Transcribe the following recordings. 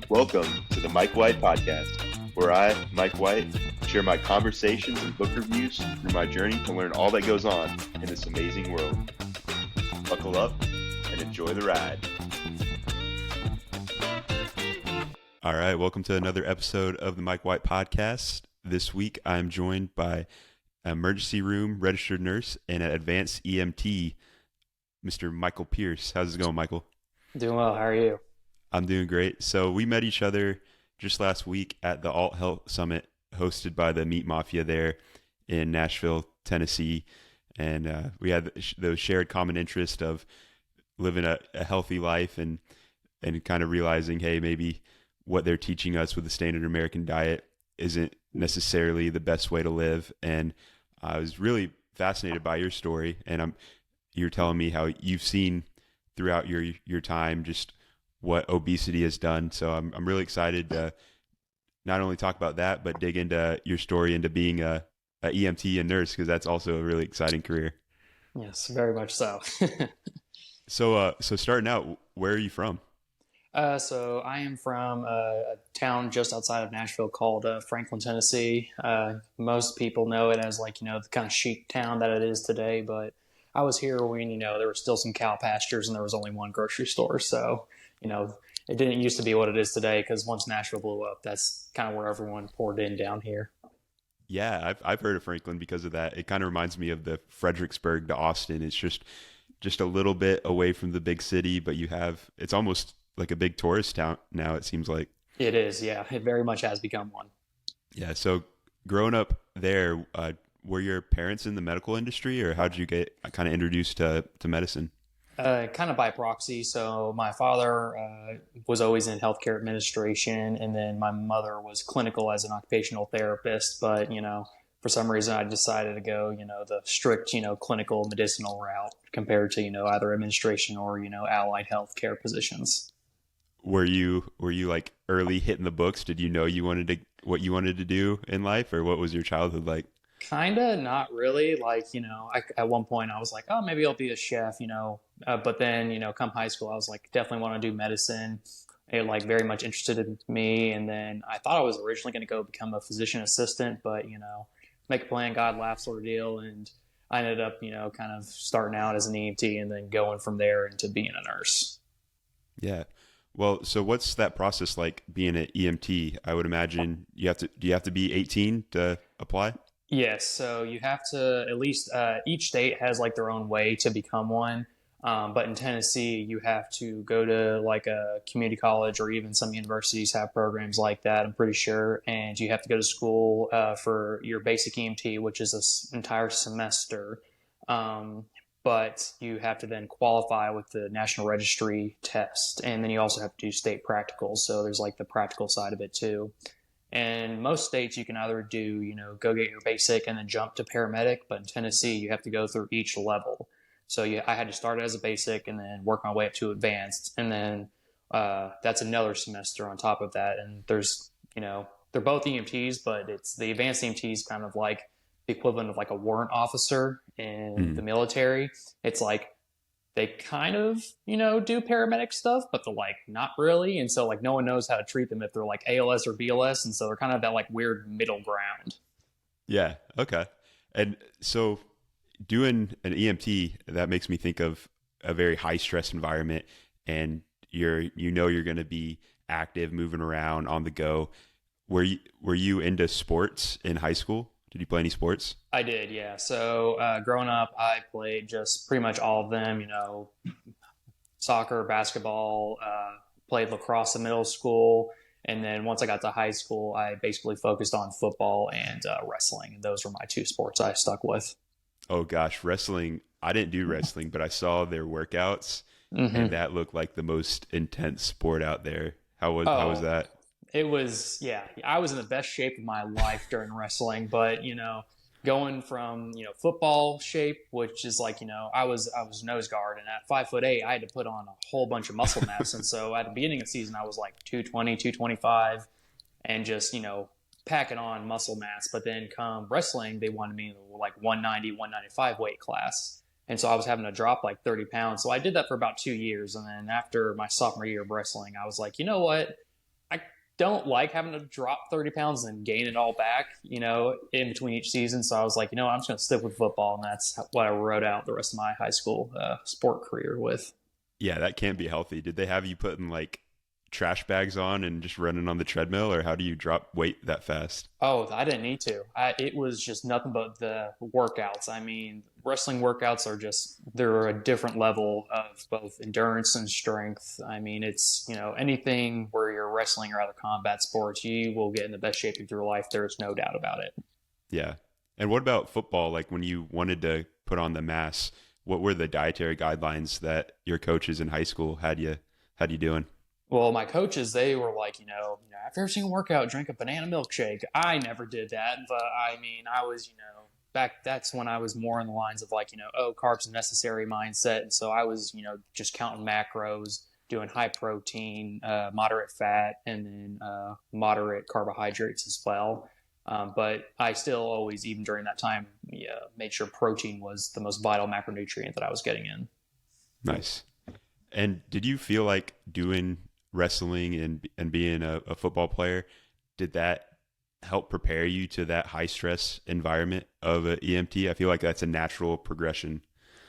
Welcome to the Mike White Podcast, where I, Mike White, share my conversations and book reviews through my journey to learn all that goes on in this amazing world. Buckle up and enjoy the ride. All right, welcome to another episode of the Mike White Podcast. This week, I'm joined by an emergency room registered nurse and an advanced EMT, Mr. Michael Pierce. How's it going, Michael? Doing well. How are you? I'm doing great. So we met each other just last week at the Alt Health Summit hosted by the Meat Mafia there in Nashville, Tennessee. And we had those shared common interest of living a healthy life and kind of realizing, hey, maybe what they're teaching us with the standard American diet isn't necessarily the best way to live. And I was really fascinated by your story. And you're telling me how you've seen throughout your time just what obesity has done. So I'm really excited to not only talk about that, but dig into your story, into being a EMT and nurse, because that's also a really exciting career. Yes, very much so. So starting out, where are you from? So I am from a town just outside of Nashville called Franklin, Tennessee. Most people know it as the kind of chic town that it is today, but I was here when, there were still some cow pastures and there was only one grocery store. So, it didn't used to be what it is today, because once Nashville blew up, that's kind of where everyone poured in down here. Yeah, I've heard of Franklin because of that. It kind of reminds me of the Fredericksburg to Austin. It's just a little bit away from the big city, but it's almost like a big tourist town now, it seems like. It is, yeah. It very much has become one. Yeah, so growing up there, were your parents in the medical industry, or how did you get kind of introduced to medicine? Kind of by proxy. So my father was always in healthcare administration, and then my mother was clinical as an occupational therapist. But, for some reason I decided to go, the strict, clinical medicinal route compared to, either administration or, allied healthcare positions. Were you like early hitting the books? Did you know what you wanted to do in life, or what was your childhood like? Kinda, not really. At one point I was like, oh, maybe I'll be a chef, but then, come high school, I was like, definitely want to do medicine. It very much interested in me. And then I thought I was originally going to go become a physician assistant, but, make a plan, God laugh sort of deal. And I ended up, kind of starting out as an EMT and then going from there into being a nurse. Yeah. Well, so what's that process like being an EMT? I would imagine do you have to be 18 to apply? Yes, so you have to at least each state has their own way to become one. But in Tennessee, you have to go to a community college, or even some universities have programs like that, I'm pretty sure. And you have to go to school for your basic EMT, which is an entire semester. But you have to then qualify with the National Registry test. And then you also have to do state practicals. So there's the practical side of it too. And most states you can either do, go get your basic and then jump to paramedic. But in Tennessee, you have to go through each level. So I had to start as a basic and then work my way up to advanced. And then that's another semester on top of that. And there's, they're both EMTs, but it's the advanced EMTs kind of like the equivalent of a warrant officer in the military. It's they kind of, do paramedic stuff, but they're not really. And so no one knows how to treat them if they're ALS or BLS. And so they're kind of that weird middle ground. Yeah. Okay. And so doing an EMT, that makes me think of a very high stress environment, and you're going to be active, moving around on the go. Were you into sports in high school? Did you play any sports? I did, yeah. So growing up, I played just pretty much all of them, soccer, basketball, played lacrosse in middle school. And then once I got to high school, I basically focused on football and wrestling. And those were my two sports I stuck with. Oh, gosh, wrestling. I didn't do wrestling, but I saw their workouts, and that looked like the most intense sport out there. How was that? It was, yeah, I was in the best shape of my life during wrestling, but, going from, football shape, which is I was nose guard, and at 5'8", I had to put on a whole bunch of muscle mass. And so at the beginning of the season, I was 220, 225 and just, packing on muscle mass. But then come wrestling, they wanted me in the 190, 195 weight class. And so I was having to drop 30 pounds. So I did that for about 2 years. And then after my sophomore year of wrestling, I was like, you know what? I don't like having to drop 30 pounds and gain it all back, in between each season. So I was like, I'm just going to stick with football. And that's what I wrote out the rest of my high school sport career with. Yeah, that can't be healthy. Did they have you putting like trash bags on and just running on the treadmill, or how do you drop weight that fast? Oh, I didn't need to. It was just nothing but the workouts. I mean, wrestling workouts are they're a different level of both endurance and strength. I mean, it's, anything where you're wrestling or other combat sports, you will get in the best shape of your life. There's no doubt about it. Yeah. And what about football? Like when you wanted to put on the mass, what were the dietary guidelines that your coaches in high school had you doing? Well, my coaches, they were like, after every single workout, drink a banana milkshake. I never did that, but I mean, I was, that's when I was more in the lines of like, oh, carbs are necessary mindset. And so I was, just counting macros, doing high protein, moderate fat, and then moderate carbohydrates as well. But I still always, even during that time, made sure protein was the most vital macronutrient that I was getting in. Nice. And did you feel like doing wrestling and being a football player, did that help prepare you to that high stress environment of an EMT? I feel like that's a natural progression.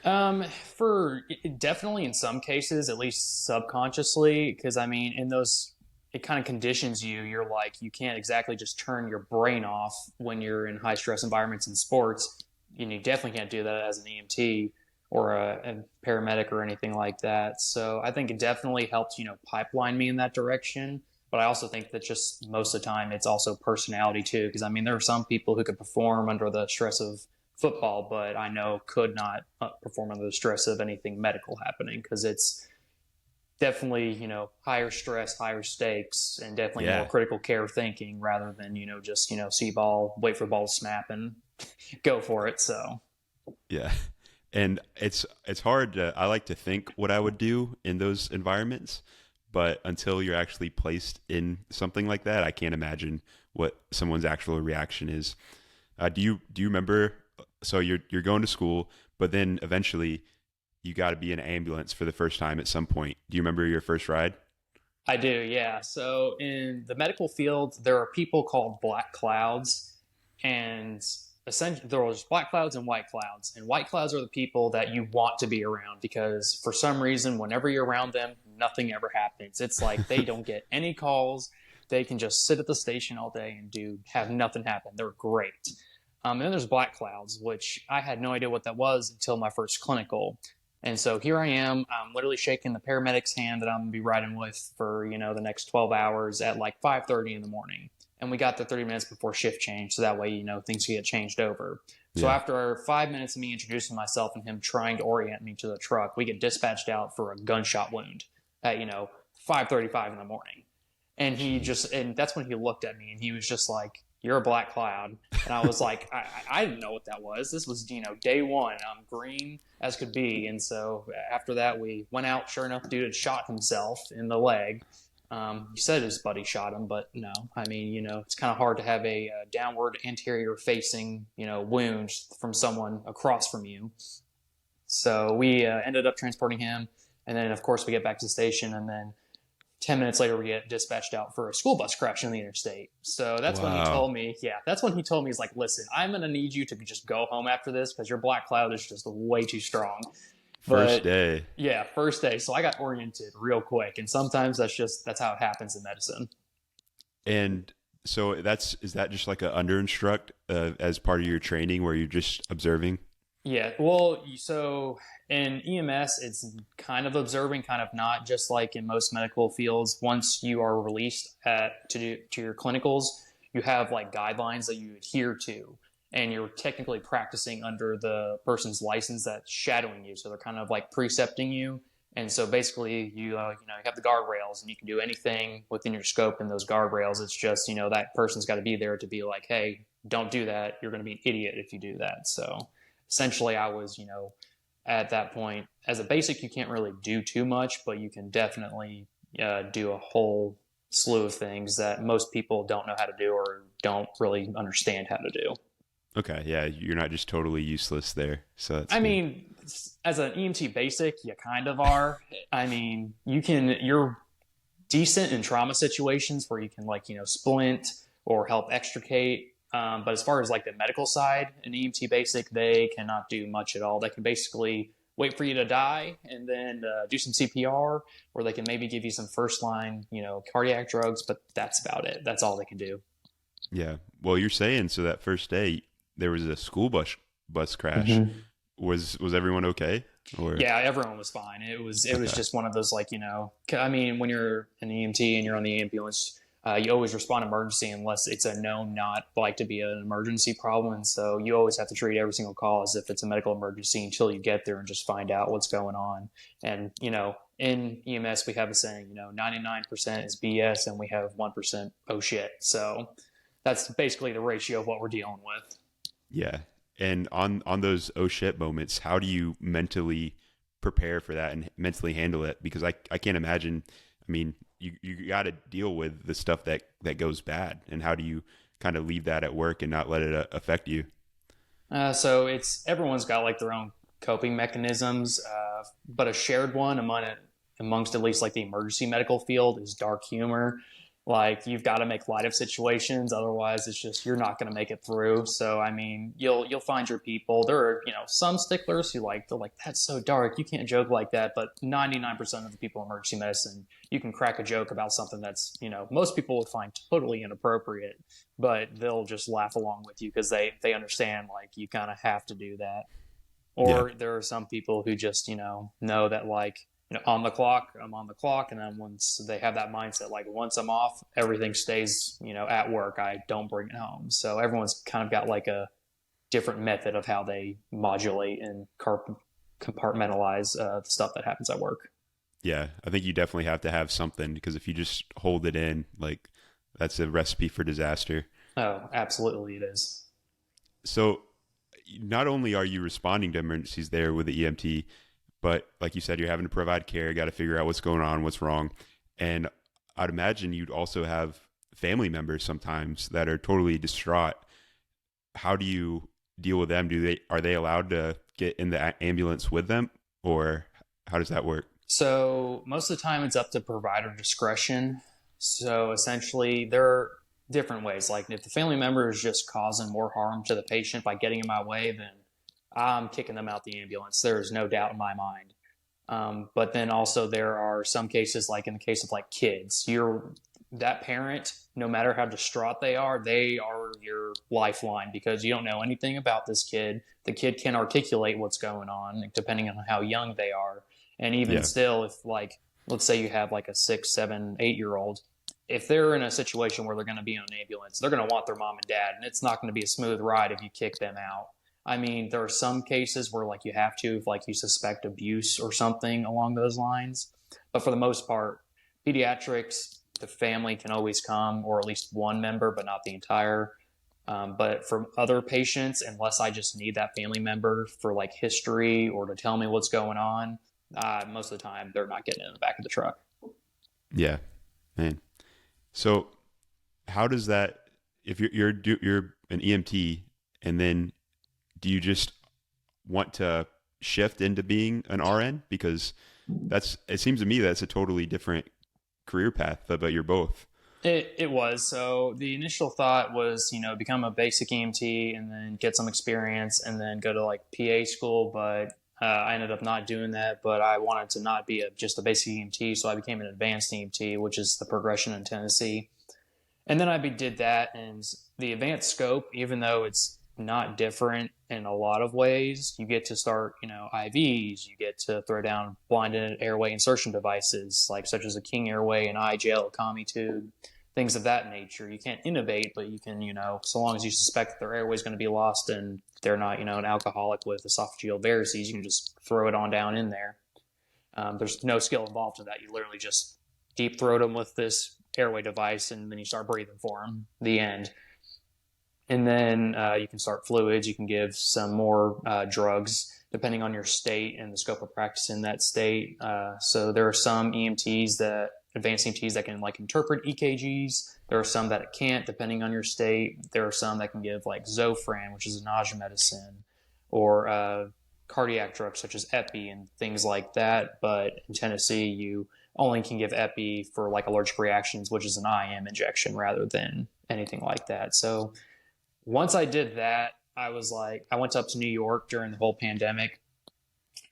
For definitely in some cases, at least subconsciously, because I mean, in those, it kind of conditions you. You're like, you can't exactly just turn your brain off when you're in high stress environments in sports. You definitely can't do that as an EMT or a paramedic or anything like that. So I think it definitely helps, pipeline me in that direction. But I also think that just most of the time it's also personality too. Because I mean, there are some people who could perform under the stress of football, but I know could not perform under the stress of anything medical happening, because it's definitely, higher stress, higher stakes, and definitely more Yeah. critical care thinking rather than, just, see ball, wait for the ball to snap and go for it. So. Yeah. And it's hard to, I like to think what I would do in those environments, but until you're actually placed in something like that, I can't imagine what someone's actual reaction is. Do you remember? So you're going to school, but then eventually you got to be in an ambulance for the first time at some point. Do you remember your first ride? I do, yeah. So in the medical field, there are people called black clouds, and essentially there was black clouds and white clouds. And white clouds are the people that you want to be around because for some reason, whenever you're around them, nothing ever happens. It's like they don't get any calls. They can just sit at the station all day and have nothing happen. They're great. And then there's black clouds, which I had no idea what that was until my first clinical. And so here I am, I'm literally shaking the paramedic's hand that I'm going to be riding with for, the next 12 hours at like 5:30 in the morning. And we got there 30 minutes before shift change. So that way, things get changed over. So Yeah. after 5 minutes of me introducing myself and him trying to orient me to the truck, we get dispatched out for a gunshot wound at, 5:35 in the morning. And and that's when he looked at me and he was just like, "You're a black cloud." And I was like, I didn't know what that was. This was, day one. I'm green as could be. And so after that, we went out. Sure enough, the dude had shot himself in the leg. He said his buddy shot him, but no. I mean, it's kind of hard to have a downward anterior facing, wound from someone across from you. So we ended up transporting him. And then, of course, we get back to the station. And then 10 minutes later, we get dispatched out for a school bus crash in the interstate. So that's when he told me, he's like, "Listen, I'm going to need you to just go home after this because your black cloud is just way too strong." First day. Yeah, first day. So I got oriented real quick. And sometimes that's how it happens in medicine. And so is that just like a under instruct as part of your training where you're just observing? Yeah, well, so in EMS, it's kind of observing, kind of not, just like in most medical fields. Once you are released to your clinicals, you have like guidelines that you adhere to, and you're technically practicing under the person's license that's shadowing you. So they're kind of like precepting you. And so basically you have the guardrails and you can do anything within your scope in those guardrails. It's just, that person's got to be there to be like, "Hey, don't do that. You're going to be an idiot if you do that." So essentially I was, at that point, as a basic, you can't really do too much, but you can definitely do a whole slew of things that most people don't know how to do or don't really understand how to do. Okay. Yeah. You're not just totally useless there. So that's I good. mean, as an EMT basic, you kind of are. I mean, you're decent in trauma situations where you can like, splint or help extricate. But as far as like the medical side, an EMT basic, they cannot do much at all. They can basically wait for you to die and then do some CPR, or they can maybe give you some first line, cardiac drugs, but that's about it. That's all they can do. Yeah. Well, you're saying so that first day there was a school bus crash. Mm-hmm. Was everyone okay? Or Yeah, everyone was fine. It was okay. just one of those like I mean, when you're an EMT and you're on the ambulance, you always respond emergency unless it's a known not like to be an emergency problem, and so you always have to treat every single call as if it's a medical emergency until you get there and just find out what's going on. And in EMS we have a saying, 99% is BS and we have 1% oh shit. So that's basically the ratio of what we're dealing with. Yeah. And on those oh shit moments, how do you mentally prepare for that and mentally handle it? Because I can't imagine. I mean, you got to deal with the stuff that goes bad, and how do you kind of leave that at work and not let it affect you? So it's everyone's got like their own coping mechanisms, but a shared one amongst at least like the emergency medical field is dark humor. Like you've got to make light of situations, otherwise it's just you're not going to make it through. So I mean, you'll find your people. There are some sticklers who they're like that's so dark, you can't joke like that. But 99% of the people in emergency medicine, you can crack a joke about something that's most people would find totally inappropriate, but they'll just laugh along with you because they understand like you kind of have to do that. Yeah. Or there are some people who just know that like on the clock, I'm on the clock, and then once they have that mindset, like once I'm off, everything stays at work. I don't bring it home. So everyone's kind of got like a different method of how they modulate and compartmentalize the stuff that happens at work. Yeah. I think you definitely have to have something, because if you just hold it in, like that's a recipe for disaster. Oh, absolutely, it is. So not only are you responding to emergencies there with the EMT, but like you said, you're having to provide care, got to figure out what's going on, what's wrong. And I'd imagine you'd also have family members sometimes that are totally distraught. How do you deal with them? Are they allowed to get in the ambulance with them, or how does that work? So most of the time, it's up to provider discretion. So essentially, there are different ways. Like if the family member is just causing more harm to the patient by getting in my way, then I'm kicking them out the ambulance. There's no doubt in my mind. But then also there are some cases, like in the case of like kids, you're that parent, no matter how distraught they are your lifeline because you don't know anything about this kid. The kid can articulate what's going on depending on how young they are. And even Yeah. still, if like, let's say you have like a 6, 7, 8 year old, if they're in a situation where they're going to be on an ambulance, they're going to want their mom and dad, and it's not going to be a smooth ride if you kick them out. I mean, there are some cases where like you have to, if like you suspect abuse or something along those lines. But for the most part, pediatrics, the family can always come, or at least one member, but not the entire. But for other patients, unless I just need that family member for like history or to tell me what's going on, most of the time they're not getting in the back of the truck. Yeah, man. So how does that, if you're an EMT, and then do you just want to shift into being an RN? Because it seems to me that's a totally different career path, but you're both. It was. So the initial thought was, become a basic EMT and then get some experience and then go to like PA school. But I ended up not doing that. But I wanted to not be just a basic EMT. So I became an advanced EMT, which is the progression in Tennessee. And then I did that. And the advanced scope, even though it's not different in a lot of ways, you get to start, IVs, you get to throw down blinded airway insertion devices, like such as a King airway, an iGel, a commie tube, things of that nature. You can't innovate, but you can, so long as you suspect that their airway is going to be lost and they're not, an alcoholic with esophageal varices, you can just throw it on down in there. There's no skill involved in that. You literally just deep throat them with this airway device and then you start breathing for them. The end. And then you can start fluids. You can give some more drugs depending on your state and the scope of practice in that state. So there are some advanced EMTs that can like interpret EKGs. There are some that can't depending on your state. There are some that can give like Zofran, which is a nausea medicine, or cardiac drugs such as Epi and things like that. But in Tennessee, you only can give epi for like allergic reactions, which is an IM injection rather than anything like that. So once I did that, I was like, I went up to New York during the whole pandemic,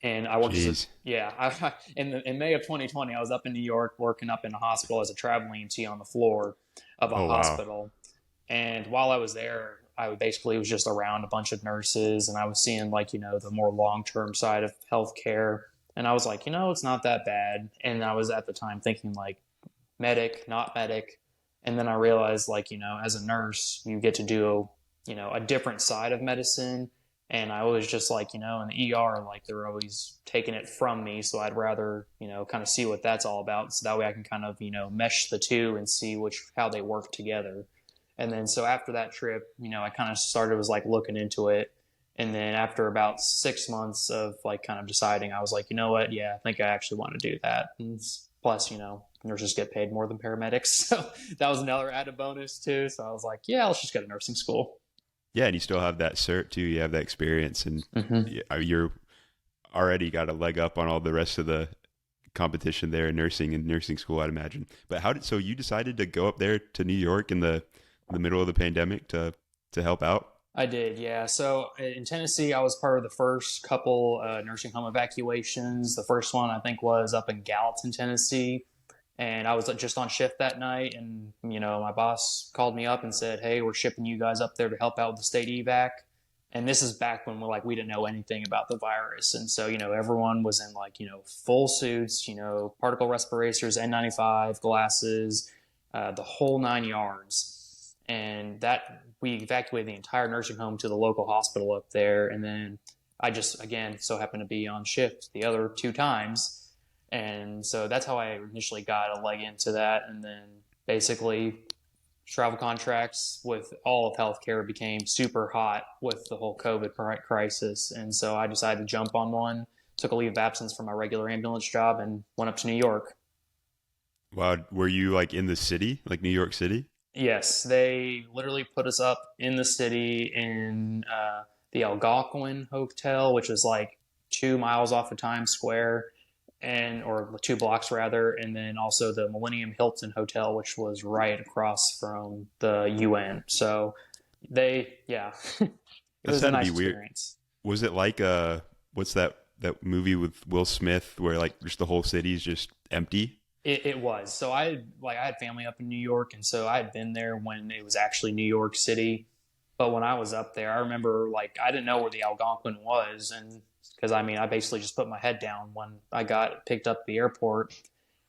and I worked as a Jeez. yeah. In May of 2020, I was up in New York working up in a hospital as a travel EMT on the floor of a Oh wow. hospital. And while I was there, I basically was just around a bunch of nurses, and I was seeing like the more long term side of healthcare. And I was like, it's not that bad. And I was at the time thinking like medic, not medic. And then I realized like as a nurse, you get to do a different side of medicine. And I was just like, in the ER, like they're always taking it from me. So I'd rather, kind of see what that's all about. So that way I can kind of, mesh the two and see how they work together. And then so after that trip, I kind of started was like looking into it. And then after about 6 months of like kind of deciding, I was like, you know what? Yeah, I think I actually want to do that. And plus, nurses get paid more than paramedics. So that was another added bonus too. So I was like, yeah, let's just go to nursing school. Yeah, and you still have that cert too. You have that experience, and Mm-hmm. you're already got a leg up on all the rest of the competition there in nursing and nursing school, I'd imagine. But so you decided to go up there to New York in the middle of the pandemic to help out? I did, yeah. So in Tennessee, I was part of the first couple nursing home evacuations. The first one, I think, was up in Gallatin, Tennessee. And I was just on shift that night. And, my boss called me up and said, hey, we're shipping you guys up there to help out with the state evac. And this is back when we didn't know anything about the virus. And so, everyone was in like, full suits, particle respirators, N95, glasses, the whole 9 yards. And that we evacuated the entire nursing home to the local hospital up there. And then I just, again, so happened to be on shift the other 2 times. And so that's how I initially got a leg into that. And then basically, travel contracts with all of healthcare became super hot with the whole COVID crisis. And so I decided to jump on one, took a leave of absence from my regular ambulance job, and went up to New York. Wow, were you like in the city, like New York City? Yes, they literally put us up in the city in the Algonquin Hotel, which is like 2 miles off of Times Square, or 2 blocks rather, and then also the Millennium Hilton Hotel, which was right across from the UN. So yeah, it That's was a had to nice be weird. experience. Was it like what's that movie with Will Smith where like just the whole city's just empty? It was. So I had family up in New York, and so I had been there when it was actually New York City. But when I was up there, I remember like I didn't know where the Algonquin was, and because I basically just put my head down when I got picked up at the airport,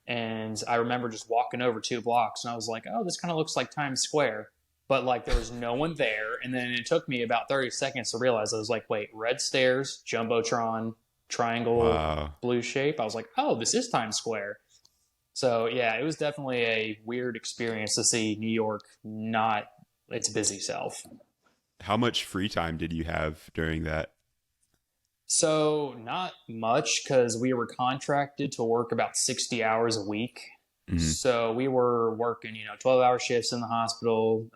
and I remember just walking over 2 blocks, and I was like, oh, this kind of looks like Times Square, but like there was no one there, and then it took me about 30 seconds to realize I was like, wait, red stairs, jumbotron, triangle, Wow. blue shape. I was like, oh, this is Times Square. So yeah, it was definitely a weird experience to see New York not its busy self. How much free time did you have during that? So not much because we were contracted to work about 60 hours a week. Mhm. So we were working, 12-hour shifts in the hospital,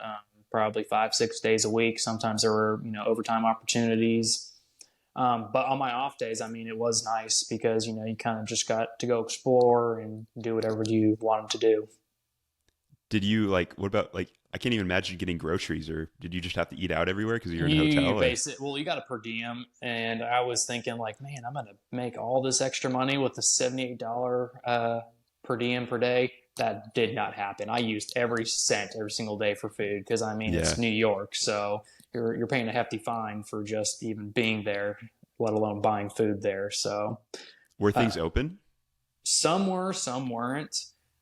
probably 5, 6 days a week. Sometimes there were, overtime opportunities. But on my off days, it was nice because, you kind of just got to go explore and do whatever you wanted to do. Did you like, what about like, I can't even imagine getting groceries, or did you just have to eat out everywhere because you're in a You hotel? Or base it, well, you got a per diem. And I was thinking, like, man, I'm going to make all this extra money with the $78 per diem per day. That did not happen. I used every cent every single day for food because, yeah, it's New York. So you're paying a hefty fine for just even being there, let alone buying food there. So, were uh, things open? some were, some weren't.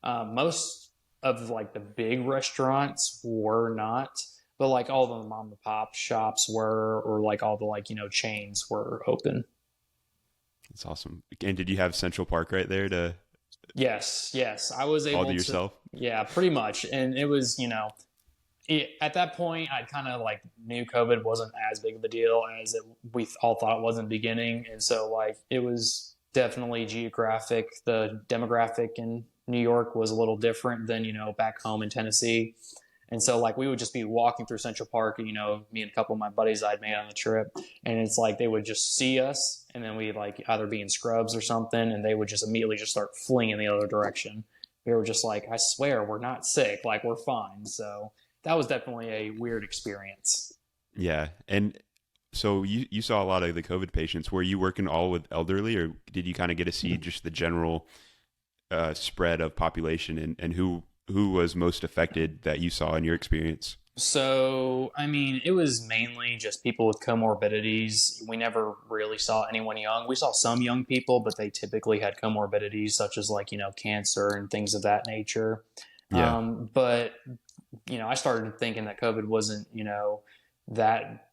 Most of like the big restaurants were not, but like all the mom and pop shops were, or like all the like chains were open. That's awesome. And did you have Central Park right there to Yes, yes, I was all to able to. yourself? Yeah, pretty much, and it was at that point I kind of like knew COVID wasn't as big of a deal as we all thought it was in the beginning, and so like it was definitely geographic. The demographic in New York was a little different than back home in Tennessee, And so like we would just be walking through Central Park, me and a couple of my buddies I'd made on the trip, and it's like they would just see us, and then we'd like either be in scrubs or something, and they would just immediately just start fleeing in the other direction. We were just like, I swear we're not sick, like we're fine. So that was definitely a weird experience. Yeah. And so you saw a lot of the COVID patients. Were you working all with elderly, or did you kind of get to see just the general spread of population, and who was most affected that you saw in your experience? So, I mean, it was mainly just people with comorbidities. We never really saw anyone young. We saw some young people, but they typically had comorbidities such as like, cancer and things of that nature. Yeah. But, I started thinking that COVID wasn't, that,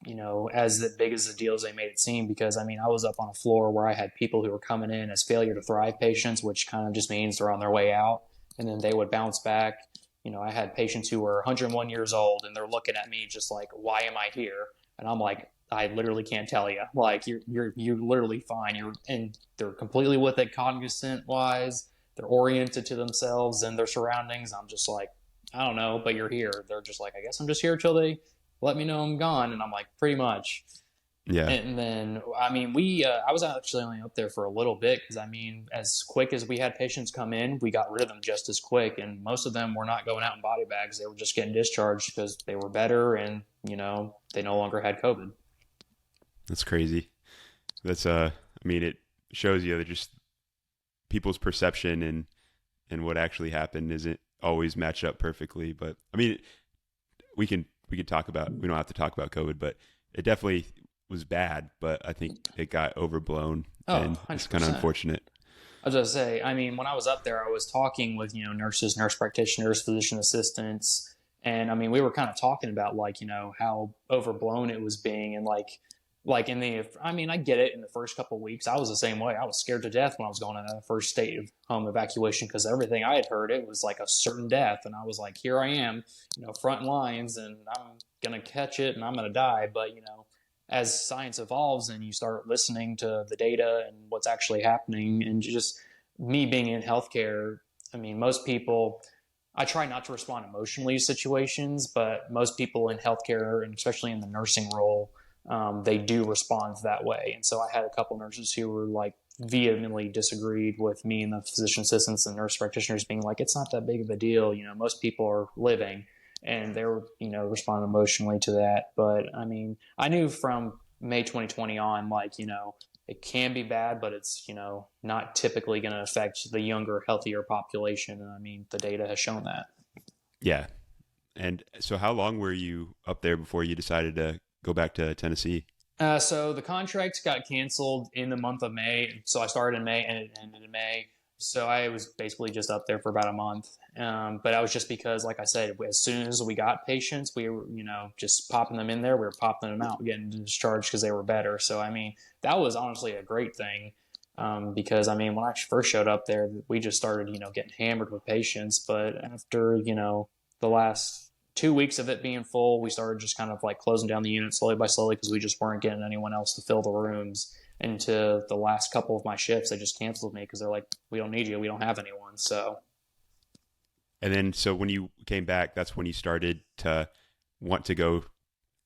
as big as the deal as they made it seem, because I mean, I was up on a floor where I had people who were coming in as failure to thrive patients, which kind of just means they're on their way out, and then they would bounce back. I had patients who were 101 years old, and they're looking at me just like, "Why am I here?" And I'm like, "I literally can't tell you. Like, you're literally fine. And they're completely with it, cognizant wise. They're oriented to themselves and their surroundings. I'm just like, I don't know, but you're here. They're just like, I guess I'm just here till they let me know I'm gone. And I'm like, pretty much. Yeah. And then, I mean, I was actually only up there for a little bit because, I mean, as quick as we had patients come in, we got rid of them just as quick. And most of them were not going out in body bags. They were just getting discharged because they were better and, they no longer had COVID. That's crazy. That's I mean, it shows you that just people's perception and what actually happened isn't always matched up perfectly. But I mean, we could talk about, we don't have to talk about COVID, but it definitely was bad, but I think it got overblown, Oh, and it's kind of 100%. unfortunate. I was going to say, I mean, when I was up there, I was talking with, nurses, nurse practitioners, physician assistants. And I mean, we were kind of talking about like, how overblown it was being. And like I mean, I get it in the first couple of weeks. I was the same way. I was scared to death when I was going in that first state of home evacuation because everything I had heard, it was like a certain death. And I was like, here I am, front lines, and I'm going to catch it and I'm going to die. But, as science evolves and you start listening to the data and what's actually happening, and just me being in healthcare, I mean, most people, I try not to respond emotionally to situations, but most people in healthcare, and especially in the nursing role, they do respond that way. And so I had a couple nurses who were like vehemently disagreed with me and the physician assistants and nurse practitioners being like, it's not that big of a deal. Most people are living, and they were, responding emotionally to that. But I mean, I knew from May 2020 on, like, it can be bad, but it's, not typically going to affect the younger, healthier population. And I mean, the data has shown that. Yeah. And so how long were you up there before you decided to go back to Tennessee? So the contract got canceled in the month of May. So I started in May and it ended in May. So I was basically just up there for about a month. But that was just because, like I said, as soon as we got patients, we were, just popping them in there. We were popping them out, getting discharged because they were better. So, I mean, that was honestly a great thing. Because, I mean, when I first showed up there, we just started, getting hammered with patients. But after, the last 2 weeks of it being full, we started just kind of like closing down the unit slowly by slowly because we just weren't getting anyone else to fill the rooms. And to the last couple of my shifts, they just canceled me because they're like, we don't need you. We don't have anyone. So, And then, so when you came back, that's when you started to want to go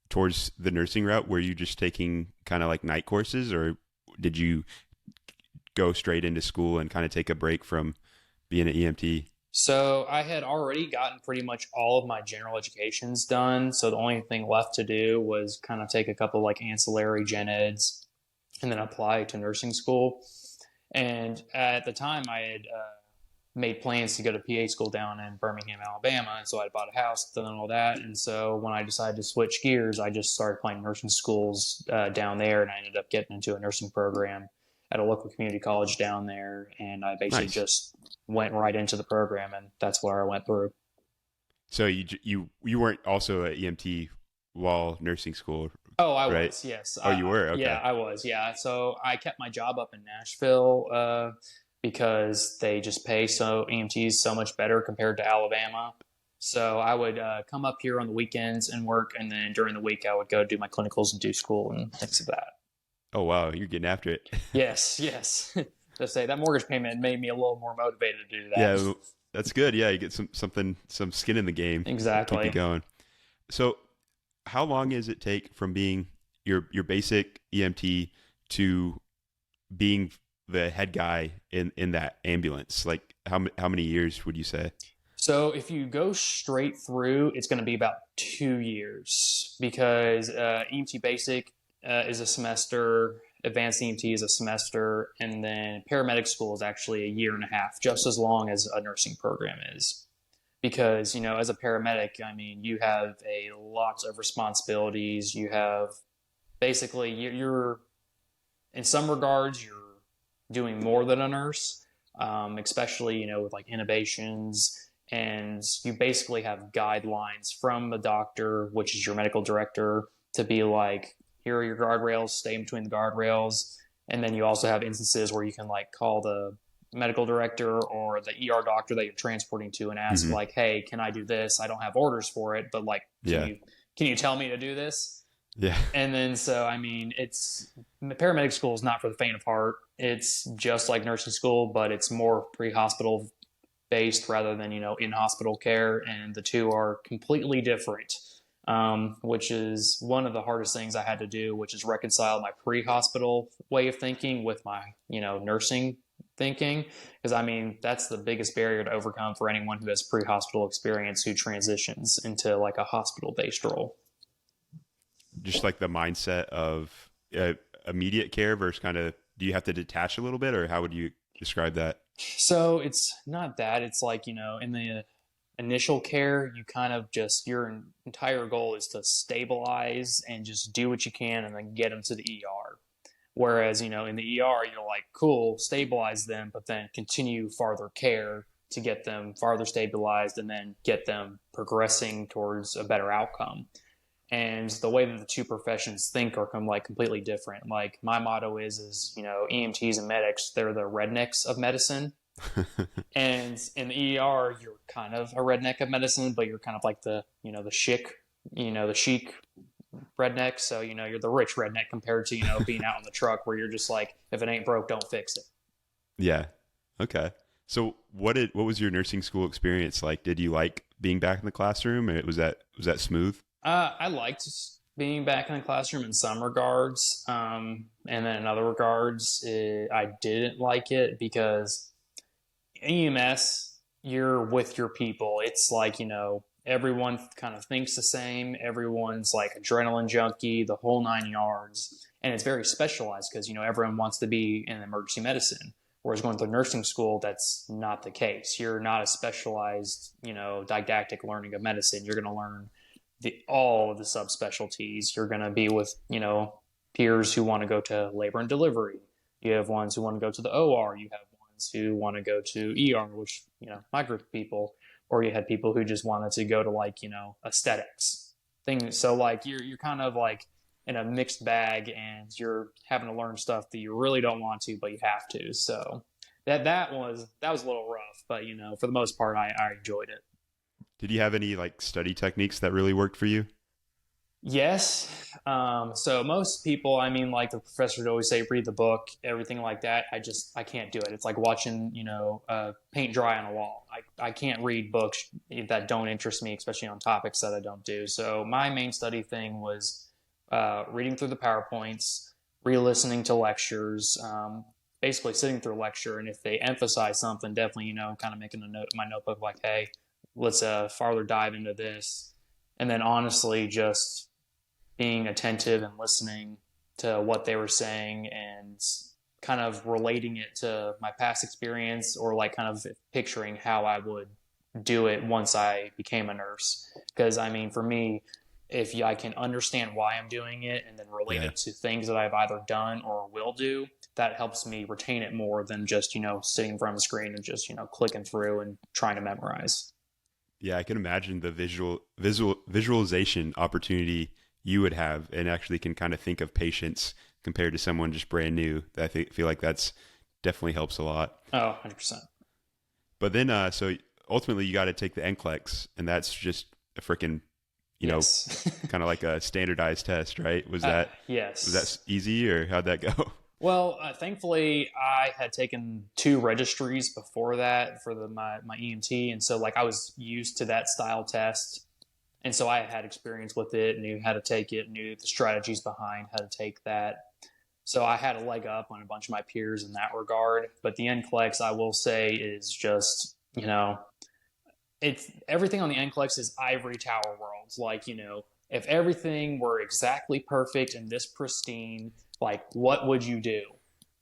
towards the nursing route. Were you just taking kind of like night courses, or did you go straight into school and kind of take a break from being an EMT? so I had already gotten pretty much all of my general educations done. So the only thing left to do was kind of take a couple like ancillary gen eds and then apply to nursing school. And at the time, I had made plans to go to PA school down in Birmingham, Alabama. And so I bought a house, done all that. And so when I decided to switch gears, I just started applying nursing schools down there. And I ended up getting into a nursing program at a local community college down there. And I basically Nice. just went right into the program. And that's where I went through. So you weren't also an EMT while nursing school, Oh, I right? was, yes. Oh, you were? Yeah, Okay. I was, yeah. So I kept my job up in Nashville because they just pay EMTs so much better compared to Alabama. So I would come up here on the weekends and work, and then during the week I would go do my clinicals and do school and things of that. Oh, wow. You're getting after it. Yes, yes. Just say that mortgage payment made me a little more motivated to do Yeah. that. That's good. Yeah, you get some skin in the game. Keep you Exactly. going. So, how long does it take from being your basic EMT to being the head guy in that ambulance? Like how many years would you say? So if you go straight through, it's going to be about 2 years because EMT basic is a semester, advanced EMT is a semester, and then paramedic school is actually a year and a half, just as long as a nursing program is. Because as a paramedic, I mean, you have a lots of responsibilities. You have basically you're in some regards you're doing more than a nurse, especially with like intubations, and you basically have guidelines from the doctor, which is your medical director, to be like, here are your guardrails, stay in between the guardrails, and then you also have instances where you can like call the medical director or the ER doctor that you're transporting to and ask Hmm. like, hey, can I do this? I don't have orders for it, but like, can Yeah. you can you tell me to do this? Yeah. And then, so I mean, it's paramedic school is not for the faint of heart. It's just like nursing school, but it's more pre-hospital based rather than in hospital care, and the two are completely different. Which is one of the hardest things I had to do, which is reconcile my pre-hospital way of thinking with my nursing thinking, because I mean that's the biggest barrier to overcome for anyone who has pre-hospital experience who transitions into like a hospital-based role. Just like the mindset of immediate care versus kind of, do you have to detach a little bit, or how would you describe that? So it's not that. It's like, in the initial care, you kind of just, your entire goal is to stabilize and just do what you can and then get them to the ER. Whereas, in the ER, you're like, cool, stabilize them, but then continue farther care to get them farther stabilized and then get them progressing towards a better outcome. And the way that the two professions think are like completely different. Like my motto is EMTs and medics, they're the rednecks of medicine. And in the ER, you're kind of a redneck of medicine, but you're kind of like the chic redneck. So you're the rich redneck compared to being out in the truck where you're just like, if it ain't broke, don't fix it. Yeah. Okay. So what was your nursing school experience like? Did you like being back in the classroom? Was that smooth? I liked being back in the classroom in some regards, and then in other regards, I didn't like it because EMS, you're with your people. It's like everyone kind of thinks the same. Everyone's like adrenaline junkie, the whole 9 yards, and it's very specialized because everyone wants to be in emergency medicine. Whereas going through nursing school, that's not the case. You're not a specialized, didactic learning of medicine. You're going to learn all of the subspecialties. You're going to be with, peers who want to go to labor and delivery. You have ones who want to go to the OR. You have ones who want to go to ER, which, my group of people, or you had people who just wanted to go to like, aesthetics things. So like you're kind of like in a mixed bag and you're having to learn stuff that you really don't want to, but you have to. So that was a little rough, but for the most part, I enjoyed it. Did you have any like study techniques that really worked for you? Yes. So most people, I mean, like the professor would always say, read the book, everything like that. I can't do it. It's like watching, paint dry on a wall. I can't read books that don't interest me, especially on topics that I don't do. So my main study thing was reading through the PowerPoints, re-listening to lectures, basically sitting through a lecture. And if they emphasize something, definitely, kind of making a note in my notebook, like, hey, let's farther dive into this. And then honestly, just being attentive and listening to what they were saying and kind of relating it to my past experience or like kind of picturing how I would do it once I became a nurse. Because I mean, for me, if I can understand why I'm doing it and then relate Yeah. it to things that I've either done or will do, that helps me retain it more than just, sitting in front of the screen and just, clicking through and trying to memorize. Yeah, I can imagine the visualization opportunity you would have, and actually can kind of think of patients compared to someone just brand new. Feel like that's definitely helps a lot. Oh, 100%. But then, so ultimately, you got to take the NCLEX, and that's just a freaking, Yes. kind of like a standardized test, right? Was uh, that yes. easy, or how'd that go? Well, thankfully, I had taken two registries before that for my EMT, and so like I was used to that style test, and so I had experience with it, knew how to take it, knew the strategies behind how to take that. So I had a leg up on a bunch of my peers in that regard. But the NCLEX, I will say, is just it's everything on the NCLEX is ivory tower worlds. Like if everything were exactly perfect and this pristine, like what would you do?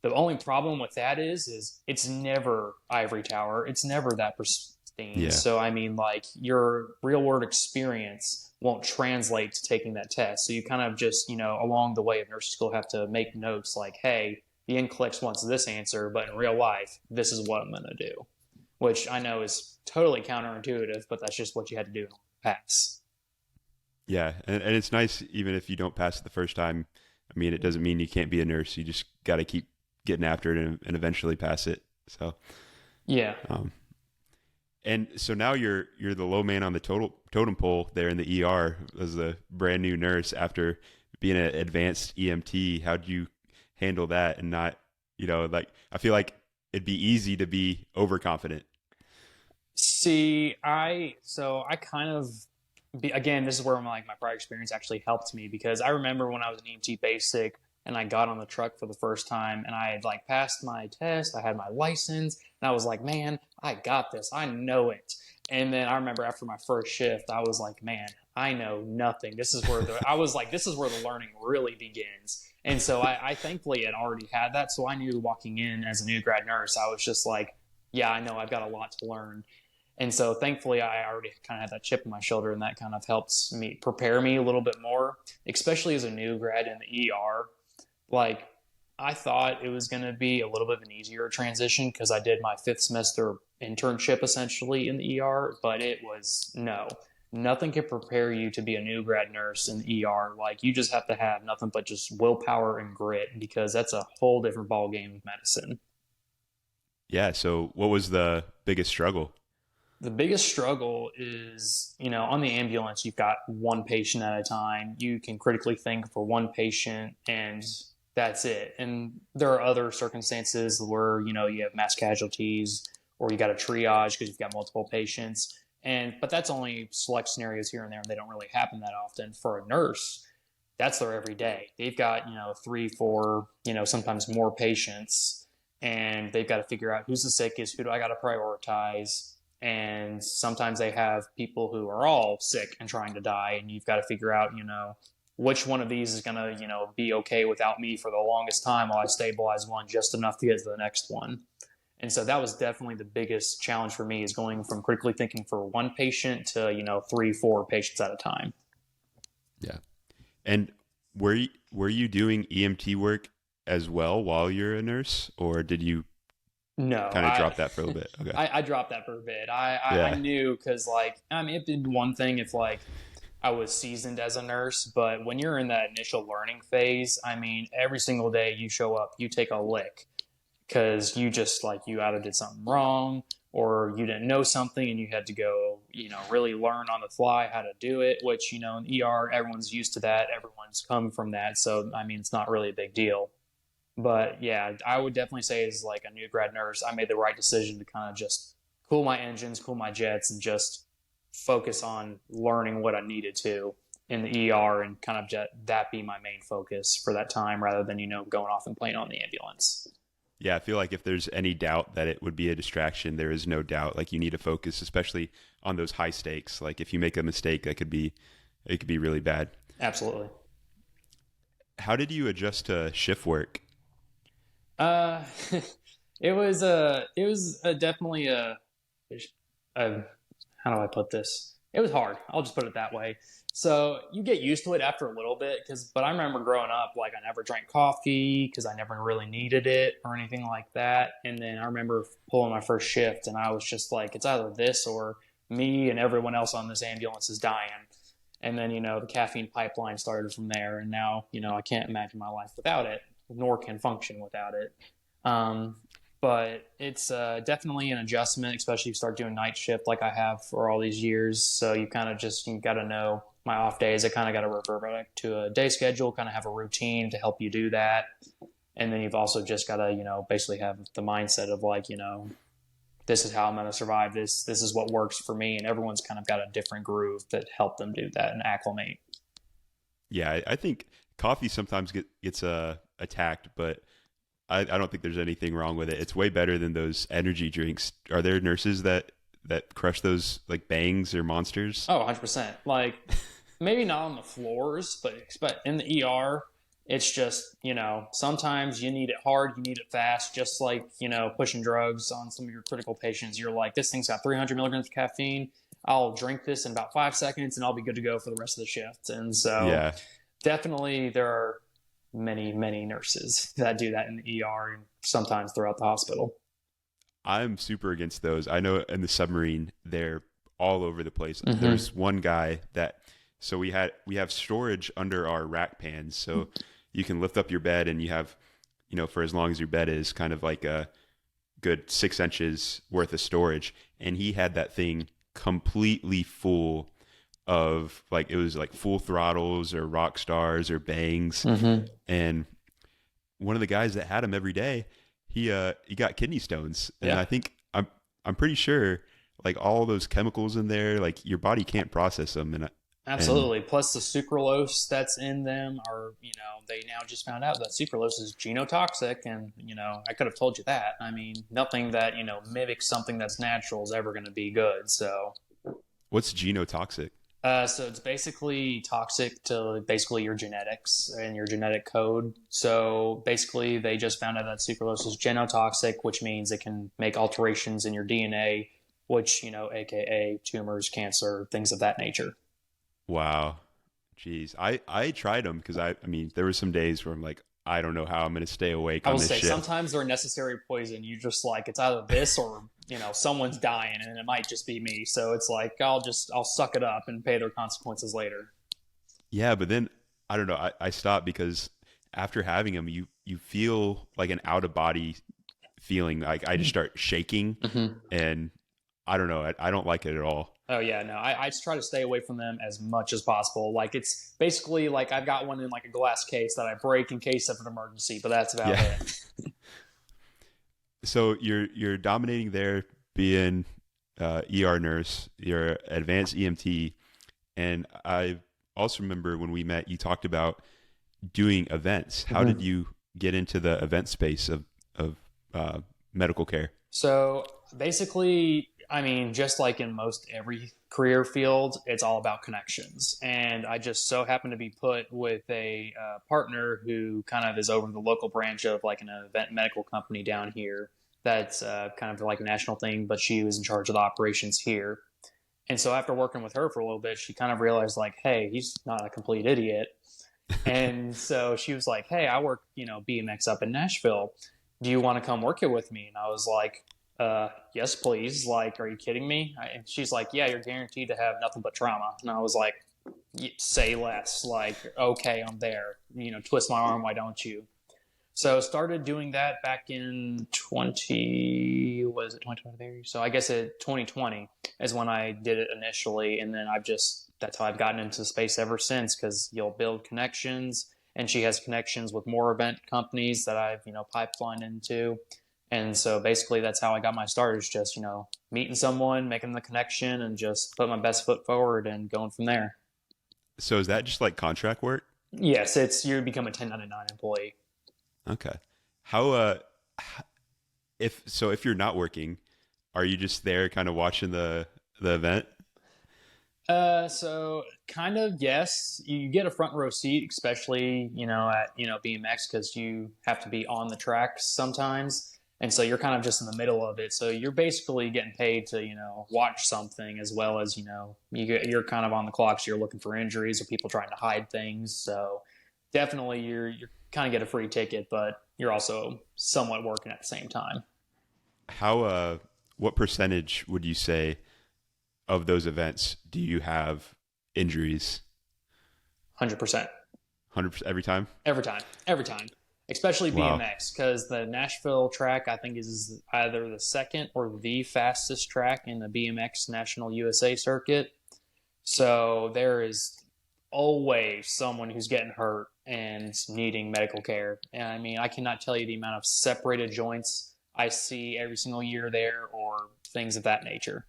The only problem with that is it's never ivory tower. It's never that pristine. Yeah. So I mean, like your real world experience won't translate to taking that test. So you kind of just along the way of nursing school have to make notes like, hey, the NCLEX wants this answer, but in real life, this is what I'm going to do, which I know is totally counterintuitive, but that's just what you had to do to pass. Yeah. And it's nice, even if you don't pass it the first time. I mean, it doesn't mean you can't be a nurse. You just got to keep getting after it and eventually pass it. So, Yeah. um, and so now you're the low man on the totem pole there in the ER as a brand new nurse after being an advanced EMT. How'd you handle that and not, like I feel like it'd be easy to be overconfident. See, I kind of again, this is where my prior experience actually helped me because I remember when I was an EMT basic and I got on the truck for the first time and I had like passed my test, I had my license, and I was like, man, I got this, I know it. And then I remember after my first shift, I was like, man, I know nothing. This is where I was like, this is where the learning really begins. And so I thankfully had already had that, so I knew walking in as a new grad nurse, I was just like, yeah, I know I've got a lot to learn. And so thankfully I already kind of had that chip in my shoulder and that kind of helps me prepare me a little bit more, especially as a new grad in the ER. Like I thought it was going to be a little bit of an easier transition because I did my fifth semester internship essentially in the ER, but it was no. Nothing can prepare you to be a new grad nurse in the ER. Like you just have to have nothing but just willpower and grit because that's a whole different ball game of medicine. Yeah. So what was the biggest struggle? The biggest struggle is, on the ambulance, you've got one patient at a time. You can critically think for one patient and that's it. And there are other circumstances where, you have mass casualties or you got a triage because you've got multiple patients. But that's only select scenarios here and there, and they don't really happen that often. For a nurse, that's their everyday. They've got, three, four, sometimes more patients, and they've got to figure out who's the sickest, who do I got to prioritize, and sometimes they have people who are all sick and trying to die, and you've got to figure out which one of these is going to be okay without me for the longest time while I stabilize one just enough to get to the next one. And so that was definitely the biggest challenge for me, is going from critically thinking for one patient to three, four patients at a time. Yeah. And were you doing EMT work as well while you're a nurse, or did you No, kind of drop that for a little bit? Okay. I dropped that for a bit. I Yeah. knew because it did one thing if I was seasoned as a nurse, but when you're in that initial learning phase, every single day you show up, you take a lick because you just you either did something wrong or you didn't know something and you had to go, really learn on the fly how to do it, which, in ER, everyone's used to that. Everyone's come from that. So, it's not really a big deal. But yeah, I would definitely say as a new grad nurse, I made the right decision to kind of just cool my engines, cool my jets, and just focus on learning what I needed to in the ER and kind of that be my main focus for that time rather than, going off and playing on the ambulance. Yeah, I feel like if there's any doubt that it would be a distraction, there is no doubt. Like you need to focus, especially on those high stakes. Like if you make a mistake, it could be really bad. Absolutely. How did you adjust to shift work? Uh, it was definitely a, how do I put this? It was hard. I'll just put it that way. So you get used to it after a little bit, but I remember growing up, I never drank coffee because I never really needed it or anything like that. And then I remember pulling my first shift, and I was just like, it's either this or me and everyone else on this ambulance is dying. And then the caffeine pipeline started from there, and now I can't imagine my life without it, nor can function without it. Um, but it's definitely an adjustment, especially if you start doing night shift like I have for all these years. So you kind of you got to know my off days. I kind of got to revert back to a day schedule, kind of have a routine to help you do that. And then you've also just got to, basically have the mindset of like, this is how I'm going to survive this. This is what works for me. And everyone's kind of got a different groove that help them do that and acclimate. Yeah, I think coffee sometimes gets attacked, but I don't think there's anything wrong with it. It's way better than those energy drinks. Are there nurses that crush those like Bangs or Monsters? Oh, 100%. Like maybe not on the floors, but in the ER, it's just, sometimes you need it hard, you need it fast, just like, pushing drugs on some of your critical patients. You're like, this thing's got 300 milligrams of caffeine. I'll drink this in about 5 seconds and I'll be good to go for the rest of the shift. And so Yeah, definitely there are many, many nurses that do that in the ER and sometimes throughout the hospital. I'm super against those. I know in the submarine they're all over the place. Mm-hmm. There's one guy that so we have storage under our rack pans, so you can lift up your bed and you have for as long as your bed is kind of like a good 6 inches worth of storage, and he had that thing completely full of like it was like full throttles or rock stars or bangs. Mm-hmm. And one of the guys that had him every day, he got kidney stones, and Yeah. I think I'm pretty sure like all those chemicals in there, like your body can't process them, and Absolutely. Plus the sucralose that's in them are, they now just found out that sucralose is genotoxic. And, I could have told you that. I mean, nothing that, mimics something that's natural is ever going to be good. So, what's genotoxic? so it's basically toxic to basically your genetics and your genetic code. So basically they just found out that sucralose is genotoxic, which means it can make alterations in your DNA, which, AKA tumors, cancer, things of that nature. Wow. Jeez. I tried them because I mean, there were some days where I'm like, I don't know how I'm going to stay awake I on will this say shit. sometimes they're necessary poison. You just like it's either this or someone's dying, and it might just be me. So it's like I'll suck it up and pay their consequences later. Yeah, but then I don't know. I stopped because after having them, you feel like an out of body feeling. Like I just start shaking, Mm-hmm. and I don't know. I don't like it at all. Oh yeah, no, I just try to stay away from them as much as possible. Like it's basically like I've got one in like a glass case that I break in case of an emergency, but that's about Yeah. it. So you're dominating there, being ER nurse. You're advanced EMT, and I also remember when we met, you talked about doing events. How Mm-hmm. did you get into the event space of medical care? So basically, I mean, just like in most every career field, it's all about connections. And I just so happened to be put with a partner who kind of is over the local branch of like an event medical company down here that's kind of like a national thing, but she was in charge of the operations here. And so after working with her for a little bit, she kind of realized like, hey, he's not a complete idiot. And so she was like, hey, I work, BMX up in Nashville. Do you want to come work it with me? And I was like, yes, please. Like, are you kidding me? And she's like, yeah, you're guaranteed to have nothing but trauma. And I was like, say less. Like, okay, I'm there. Twist my arm. Why don't you? So started doing that back in 2020? So I guess 2020 is when I did it initially. And then that's how I've gotten into the space ever since, because you'll build connections, and she has connections with more event companies that I've, pipelined into. And so basically that's how I got my start, is just, meeting someone, making the connection, and just put my best foot forward and going from there. So is that just like contract work? Yes, you become a 1099 employee. Okay. How if you're not working, are you just there kind of watching the event? So kind of, yes. You get a front row seat, especially, at, BMX, because you have to be on the tracks sometimes. And so you're kind of just in the middle of it. So you're basically getting paid to, watch something, as well as, you're kind of on the clock. So you're looking for injuries or people trying to hide things. So definitely you're kind of get a free ticket, but you're also somewhat working at the same time. How what percentage would you say of those events do you have injuries? 100%. 100% every time? Every time. Especially Wow. BMX, because the Nashville track, I think, is either the second or the fastest track in the BMX National USA circuit. So there is always someone who's getting hurt. and needing medical care. And I mean, I cannot tell you the amount of separated joints I see every single year there, or things of that nature.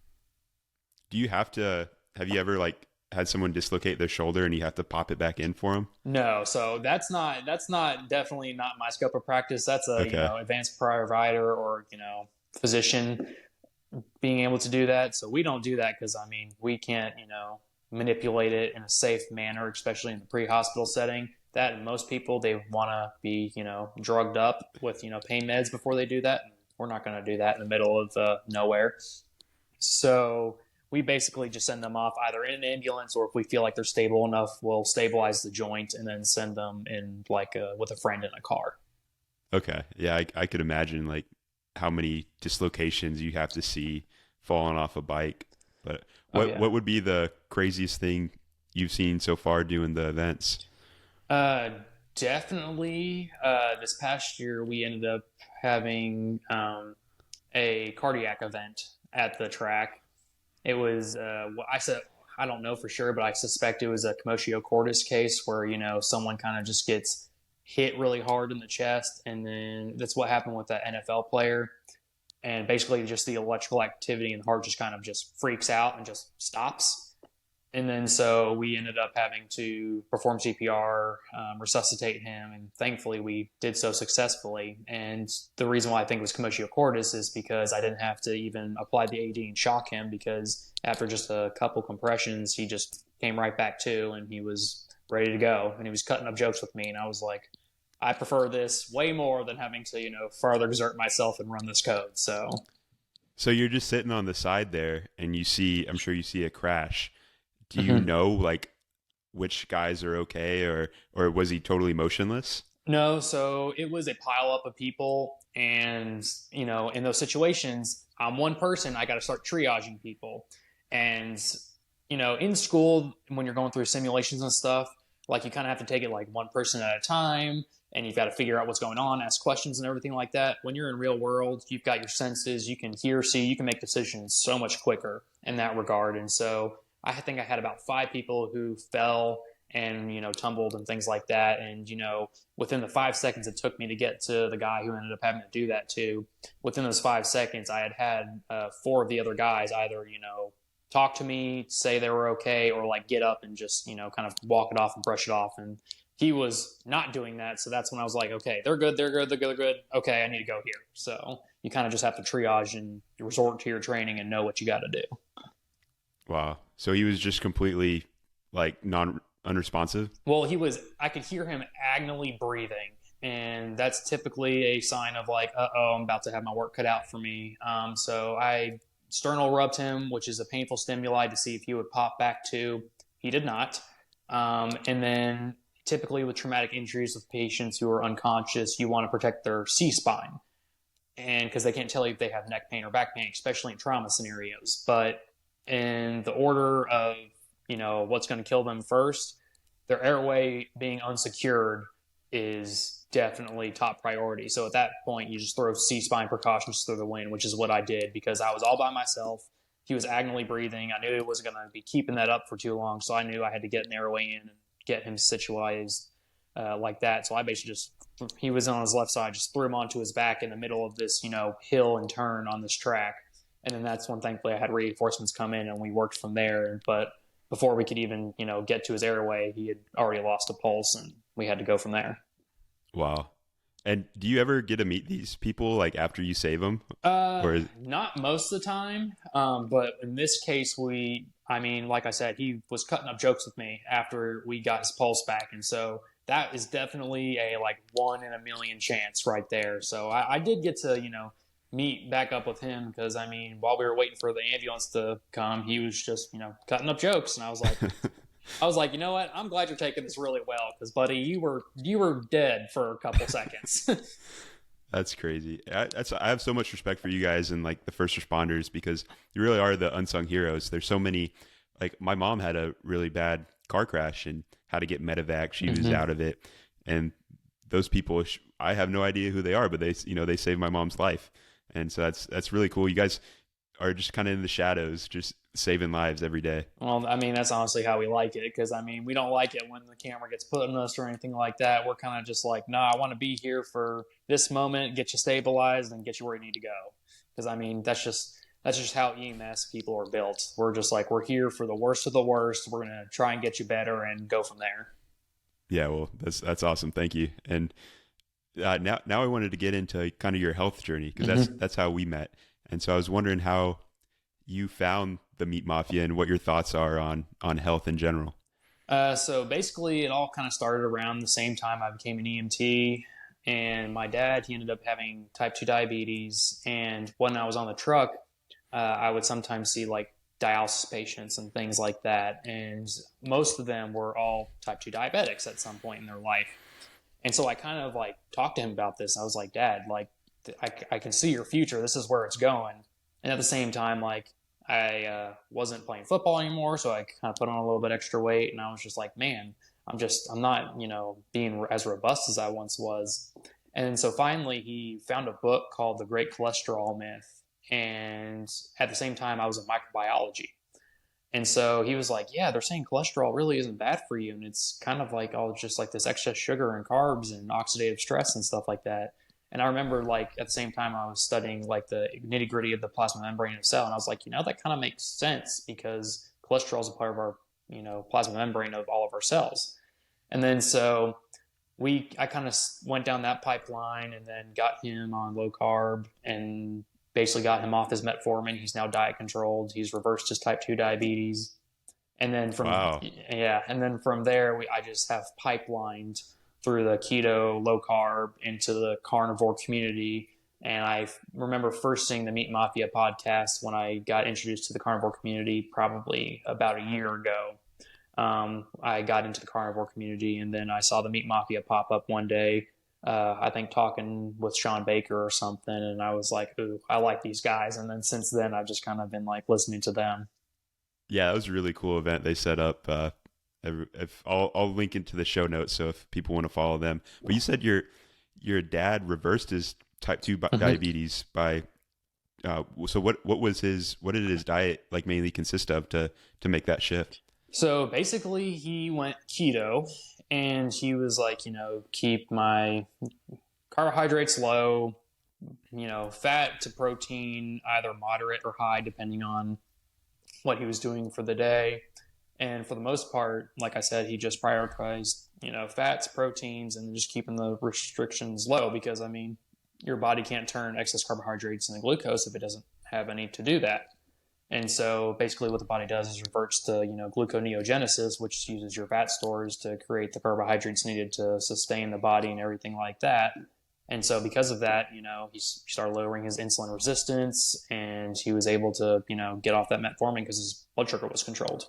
Do you have you ever like had someone dislocate their shoulder and you have to pop it back in for them? No, so that's not definitely not my scope of practice. That's a Okay. advanced provider or physician being able to do that. So we don't do that because I mean we can't manipulate it in a safe manner, especially in the pre-hospital setting. That and most people they want to be drugged up with pain meds before they do that. We're not going to do that in the middle of nowhere. So we basically just send them off either in an ambulance, or if we feel like they're stable enough, we'll stabilize the joint and then send them in like with a friend in a car. Okay. Yeah, I could imagine like how many dislocations you have to see falling off a bike. But Oh what yeah. what would be the craziest thing you've seen so far doing the events? Uh, Definitely. This past year, we ended up having a cardiac event at the track. It was I said I don't know for sure, but I suspect it was a commotio cordis case where someone kind of just gets hit really hard in the chest, and then that's what happened with that NFL player. And basically, just the electrical activity in the heart just kind of just freaks out and just stops. And then so we ended up having to perform CPR, resuscitate him, and thankfully we did so successfully. And the reason why I think it was commotio cordis is because I didn't have to even apply the AD and shock him, because after just a couple compressions, he just came right back to and he was ready to go. And he was cutting up jokes with me, and I was like, I prefer this way more than having to further exert myself and run this code. So So you're just sitting on the side there and I'm sure you see a crash. Do you Mhm. know like which guys are okay, or was he totally motionless? No, so it was a pile up of people, and in those situations, I'm one person. I got to start triaging people, and in school when you're going through simulations and stuff, like you kind of have to take it like one person at a time, and you've got to figure out what's going on, ask questions, and everything like that. When you're in real world, you've got your senses, you can hear, see, you can make decisions so much quicker in that regard, and so I think I had about five people who fell and tumbled and things like that, and within the 5 seconds it took me to get to the guy who ended up having to do that too. Within those 5 seconds, I had four of the other guys either talk to me, say they were okay, or like get up and just kind of walk it off and brush it off. And he was not doing that, so that's when I was like, okay, they're good, they're good, they're good, they're good. Okay, I need to go here. So you kind of just have to triage and resort to your training and know what you got to do. Wow. So he was just completely like non unresponsive. Well, I could hear him agonally breathing. And that's typically a sign of like, oh, I'm about to have my work cut out for me. So I sternal rubbed him, which is a painful stimuli, to see if he would pop back to. He did not. And then typically with traumatic injuries with patients who are unconscious, you want to protect their C spine. And because they can't tell you if they have neck pain or back pain, especially in trauma scenarios. But in the order of what's going to kill them first, their airway being unsecured is definitely top priority. So at that point, you just throw C-spine precautions through the wind, which is what I did because I was all by myself. He was agonally breathing. I knew he wasn't going to be keeping that up for too long, so I knew I had to get an airway in and get him situated like that. So I basically just, he was on his left side, just threw him onto his back in the middle of this hill and turn on this track. And then that's when thankfully I had reinforcements come in and we worked from there. But before we could even get to his airway, he had already lost a pulse and we had to go from there. Wow. And do you ever get to meet these people like after you save them? Or Not most of the time, but in this case, like I said, he was cutting up jokes with me after we got his pulse back, and so that is definitely a like 1 in a million chance right there. So I did get to meet back up with him because while we were waiting for the ambulance to come, he was just cutting up jokes, and I was like, you know what? I'm glad you're taking this really well because, buddy, you were dead for a couple seconds. That's crazy. I have so much respect for you guys and like the first responders because you really are the unsung heroes. There's so many. Like my mom had a really bad car crash and had to get medevac. She was out of it, and those people, I have no idea who they are, but they saved my mom's life, and so that's really cool. You guys are just kind of in the shadows, just saving lives every day. Well, I mean, that's honestly how we like it because, I mean, we don't like it when the camera gets put on us or anything like that. We're kind of just like, nah, I want to be here for this moment, get you stabilized, and get you where you need to go. Because, I mean, that's just how EMS people are built. We're just like, we're here for the worst of the worst. We're going to try and get you better and go from there. Yeah, well, that's awesome. Thank you. And now I wanted to get into kind of your health journey because that's how we met. And so I was wondering how you found the Meat Mafia and what your thoughts are on health in general. So basically, it all kind of started around the same time I became an EMT. And my dad, he ended up having type 2 diabetes. And when I was on the truck, I would sometimes see like dialysis patients and things like that. And most of them were all type 2 diabetics at some point in their life. And so I kind of like talked to him about this. I was like, Dad, like, I can see your future. This is where it's going. And at the same time, like, I wasn't playing football anymore, so I kind of put on a little bit extra weight, and I was just like, man, I'm not, being as robust as I once was. And so finally, he found a book called The Great Cholesterol Myth, and at the same time, I was in microbiology. And so he was like, yeah, they're saying cholesterol really isn't bad for you, and it's kind of like all just like this excess sugar and carbs and oxidative stress and stuff like that. And I remember, like, at the same time, I was studying like the nitty gritty of the plasma membrane of a cell, and I was like, that kind of makes sense because cholesterol is a part of our, plasma membrane of all of our cells. And then so I kind of went down that pipeline, and then got him on low carb, and basically got him off his metformin. He's now diet controlled. He's reversed his type 2 diabetes. And then Wow. from there, I just have pipelined through the keto, low carb into the carnivore community. And I remember first seeing the Meat Mafia podcast when I got introduced to the carnivore community probably about a year ago. I got into the carnivore community, and then I saw the Meat Mafia pop up one day. I think talking with Sean Baker or something, and I was like, ooh, I like these guys. And then since then, I've just kind of been like listening to them. Yeah, that was a really cool event they set up. If I'll link into the show notes so if people want to follow them. But you said your dad reversed his type 2 diabetes by so what did his diet like mainly consist of to make that shift? So basically, he went keto, and he was like, keep my carbohydrates low, fat to protein, either moderate or high, depending on what he was doing for the day. And for the most part, like I said, he just prioritized, fats, proteins, and just keeping the restrictions low because, I mean, your body can't turn excess carbohydrates into glucose if it doesn't have any to do that. And so basically what the body does is reverts to, gluconeogenesis, which uses your fat stores to create the carbohydrates needed to sustain the body and everything like that. And so because of that, he started lowering his insulin resistance, and he was able to, get off that metformin because his blood sugar was controlled.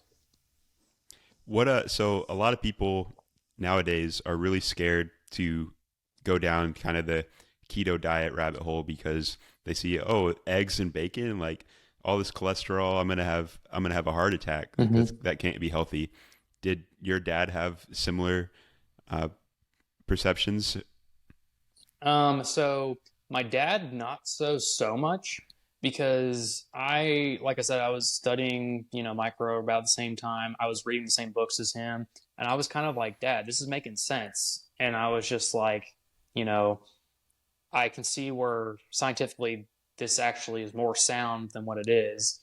So a lot of people nowadays are really scared to go down kind of the keto diet rabbit hole because they see, eggs and bacon, like all this cholesterol, I'm gonna have a heart attack. That can't be healthy. Did your dad have similar perceptions? So my dad, not so much, because like I said, I was studying, micro about the same time. I was reading the same books as him, and I was kind of like, Dad, this is making sense. And I was just like, I can see where scientifically this actually is more sound than what it is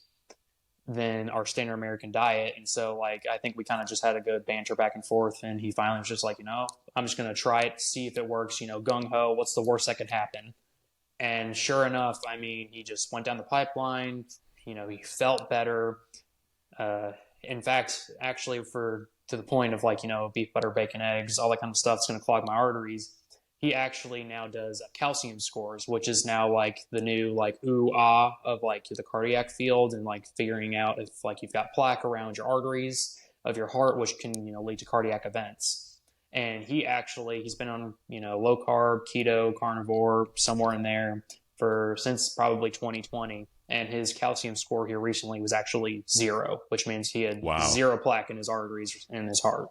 than our standard American diet. And so, like, I think we kind of just had a good banter back and forth. And he finally was just like, I'm just going to try it, see if it works, gung ho. What's the worst that could happen? And sure enough, I mean, he just went down the pipeline. He felt better. In fact, actually, to the point of like, beef, butter, bacon, eggs, all that kind of stuff is going to clog my arteries. He actually now does calcium scores, which is now like the new like ooh ah of like the cardiac field, and like figuring out if like you've got plaque around your arteries of your heart, which can lead to cardiac events. And he's been on low carb, keto, carnivore, somewhere in there since probably 2020. And his calcium score here recently was actually 0, which means he had zero plaque in his arteries and his heart.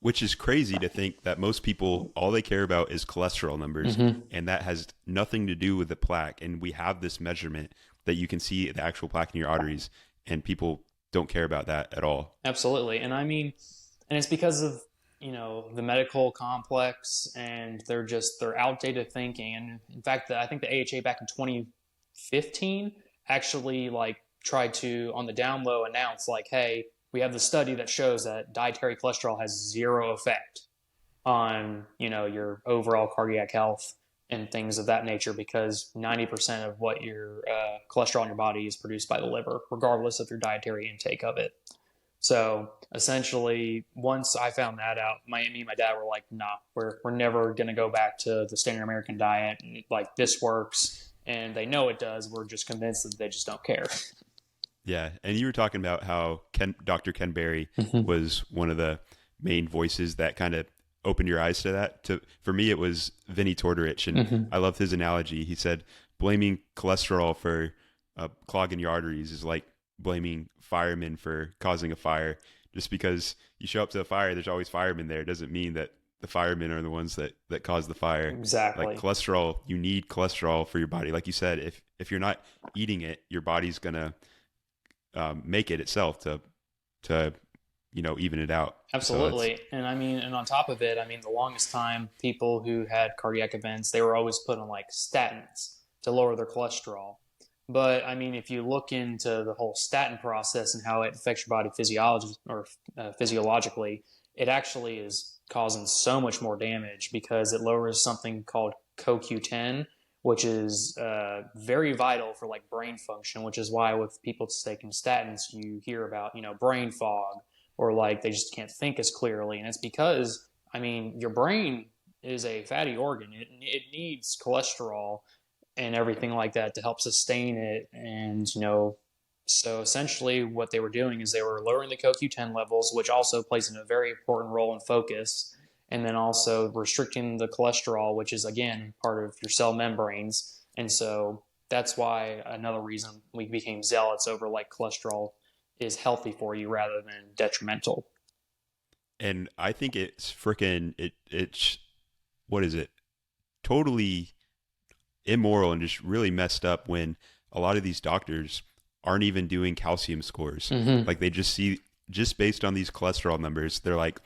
Which is crazy to think that most people, all they care about is cholesterol numbers, and that has nothing to do with the plaque. And we have this measurement that you can see the actual plaque in your arteries. and people don't care about that at all. Absolutely. And I mean, and it's because of, the medical complex, and they're outdated thinking. And in fact, I think the AHA back in 2015 actually like tried to, on the down low, announce like, hey, we have the study that shows that dietary cholesterol has zero effect on, your overall cardiac health and things of that nature, because 90% of what your cholesterol in your body is produced by the liver, regardless of your dietary intake of it. So essentially, once I found that out, me and my dad were like, "Nah, we're never gonna go back to the standard American diet. Like this works, and they know it does. We're just convinced that they just don't care." Yeah, and you were talking about how Dr. Ken Berry Mm-hmm. was one of the main voices that kind of opened your eyes to that. For me, it was Vinny Tortorich, and Mm-hmm. I loved his analogy. He said blaming cholesterol for clogging your arteries is like blaming firemen for causing a fire. Just because you show up to a fire, there's always firemen there, doesn't mean that the firemen are the ones that cause the fire. Like Exactly. cholesterol, you need cholesterol for your body. Like you said, if you're not eating it, your body's gonna make it itself to even it out. So it's Absolutely. And I mean, and on top of it, I mean, the longest time people who had cardiac events, they were always put on like statins to lower their cholesterol. But I mean, if you look into the whole statin process and how it affects your body physiology or physiologically, it actually is causing so much more damage because it lowers something called CoQ10, which is very vital for like brain function, which is why with people taking statins, you hear about, brain fog, or like they just can't think as clearly. And it's because, I mean, your brain is a fatty organ. It needs cholesterol and everything like that to help sustain it. And, so essentially what they were doing is they were lowering the CoQ10 levels, which also plays in a very important role in focus. And then also restricting the cholesterol, which is again part of your cell membranes. And so that's why another reason we became zealots over like cholesterol is healthy for you rather than detrimental. and I think it's freaking it's what is it? Totally immoral and just really messed up when a lot of these doctors aren't even doing calcium scores. Mm-hmm. Like they just see just based on these cholesterol numbers, they're like,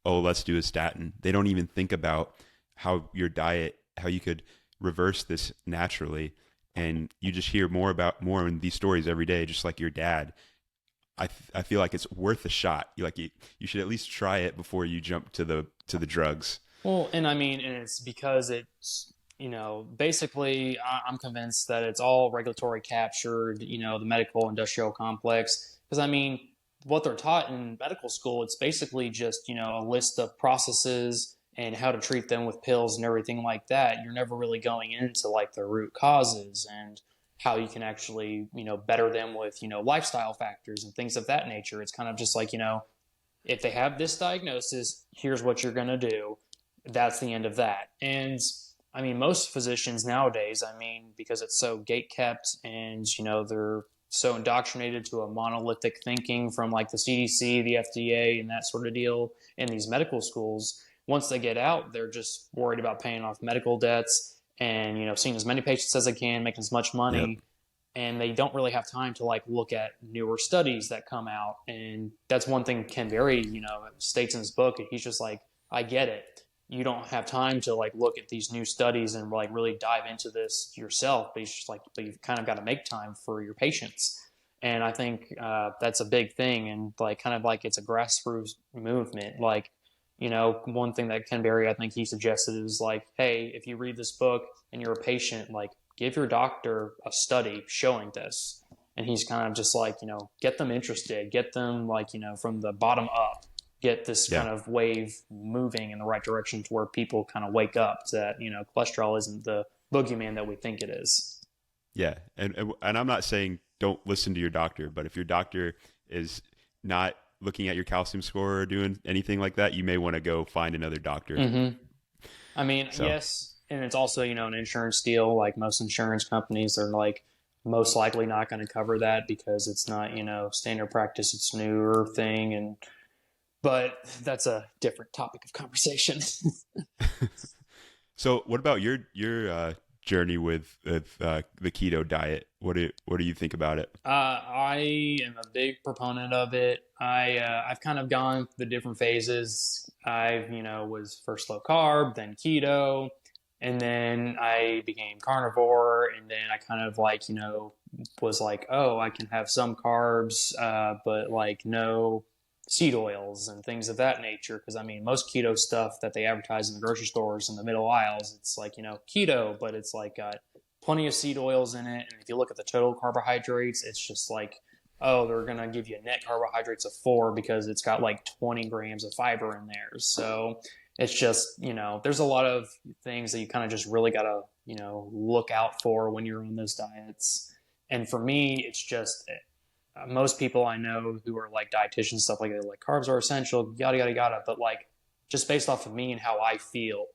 "Oh, let's do a statin." They don't even think about how your diet, how you could reverse this naturally. And you just hear more in these stories every day, just like your dad. I feel like it's worth a shot. You should at least try it before you jump to the drugs. Well, and I mean, and it's because it's, basically, I'm convinced that it's all regulatory captured, the medical industrial complex. Because I mean, what they're taught in medical school, it's basically just, a list of processes and how to treat them with pills and everything like that. You're never really going into like the root causes and how you can actually, better them with, lifestyle factors and things of that nature. It's kind of just like, if they have this diagnosis, here's what you're going to do. That's the end of that. And I mean, most physicians nowadays, I mean, because it's so gate kept and, they're so indoctrinated to a monolithic thinking from like the CDC, the FDA, and that sort of deal in these medical schools. Once they get out, they're just worried about paying off medical debts and, seeing as many patients as they can, making as much Yep. money, and they don't really have time to like look at newer studies that come out. And that's one thing Ken Berry, states in his book. He's just like, I get it. You don't have time to like look at these new studies and like really dive into this yourself. But he's just like, but you've kind of got to make time for your patients. And I think that's a big thing. And like, kind of like it's a grassroots movement. Like, one thing that Ken Berry, I think he suggested is like, hey, if you read this book and you're a patient, like give your doctor a study showing this. And he's kind of just like, get them interested, get them like, from the bottom up, get this Yeah. kind of wave moving in the right direction to where people kind of wake up to that, cholesterol isn't the boogeyman that we think it is. Yeah. And I'm not saying don't listen to your doctor, but if your doctor is not looking at your calcium score or doing anything like that, you may want to go find another doctor. Mm-hmm. I mean, So, yes, and it's also, an insurance deal. Like most insurance companies are like most likely not going to cover that because it's not, standard practice. It's a newer thing, and but that's a different topic of conversation. so what about your journey with the keto diet. What do you think about it? I am a big proponent of it. I've kind of gone through the different phases. I've was first low carb, then keto, and then I became carnivore, and then I kind of like was like, oh, I can have some carbs, but like no seed oils and things of that nature. Because I mean, most keto stuff that they advertise in the grocery stores in the middle aisles, it's like keto, but it's like got plenty of seed oils in it. And if you look at the total carbohydrates, it's just like, oh, they're gonna give you net carbohydrates of 4 because it's got like 20 grams of fiber in there. So it's just there's a lot of things that you kind of just really gotta look out for when you're on those diets. And for me, it's just most people I know who are like dietitians, stuff like that, like carbs are essential, yada, yada, yada. But like just based off of me and how I feel,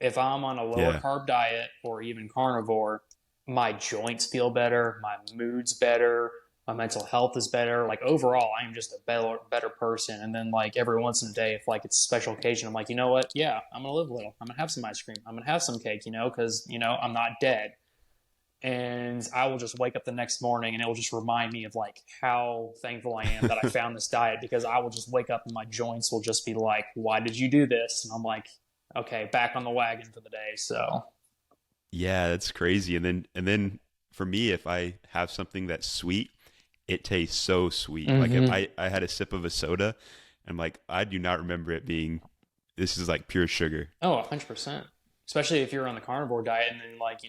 if I'm on a lower Yeah. carb diet or even carnivore, my joints feel better, my mood's better, my mental health is better. Like overall, I'm just a better person. And then like every once in a day, if like it's a special occasion, I'm like, you know what? Yeah, I'm gonna live a little. I'm gonna have some ice cream. I'm gonna have some cake, because I'm not dead. And I will just wake up the next morning and it will just remind me of like how thankful I am that I found this diet, because I will just wake up and my joints will just be like, why did you do this? And I'm like, okay, back on the wagon for the day. So Yeah, that's crazy. And then for me, if I have something that's sweet, it tastes so sweet. Like if mm-hmm. I had a sip of a soda, I'm like, I do not remember it being, this is like pure sugar. Oh, 100%. Especially if you're on the carnivore diet and then like,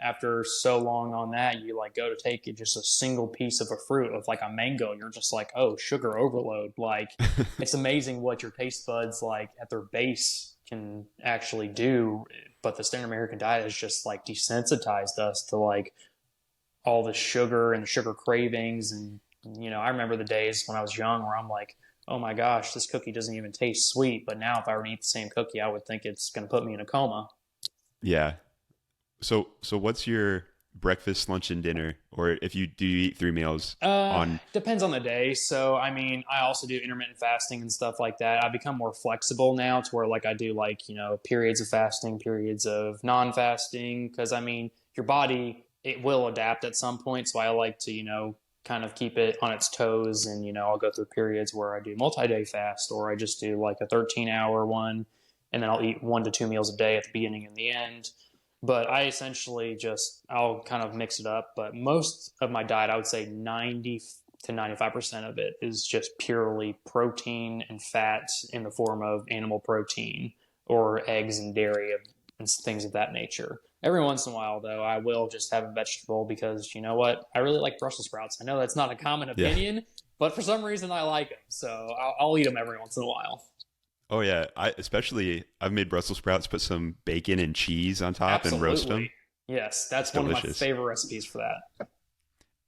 after so long on that, you like go to take just a single piece of a fruit of like a mango. You're just like, oh, sugar overload. Like it's amazing what your taste buds like at their base can actually do. But the standard American diet has just like desensitized us to like all the sugar and the sugar cravings. And, I remember the days when I was young where I'm like, oh my gosh, this cookie doesn't even taste sweet. But now if I were to eat the same cookie, I would think it's going to put me in a coma. Yeah. So what's your breakfast, lunch, and dinner? Or if you do you eat 3 meals on? Depends on the day. So, I mean, I also do intermittent fasting and stuff like that. I've become more flexible now to where like I do like, periods of fasting, periods of non-fasting. Cause I mean, your body, it will adapt at some point. So I like to, kind of keep it on its toes. And, I'll go through periods where I do multi-day fast, or I just do like a 13-hour one. And then I'll eat 1 to 2 meals a day at the beginning and the end. But I essentially I'll kind of mix it up. But most of my diet, I would say 90 to 95% of it is just purely protein and fat in the form of animal protein or eggs and dairy and things of that nature. Every once in a while, though, I will just have a vegetable because you know what? I really like Brussels sprouts. I know that's not a common Yeah. opinion, but for some reason I like them. So I'll eat them every once in a while. Oh yeah, I've made Brussels sprouts, put some bacon and cheese on top and roast them. Absolutely. Yes, that's It's one of my delicious. favorite recipes for that.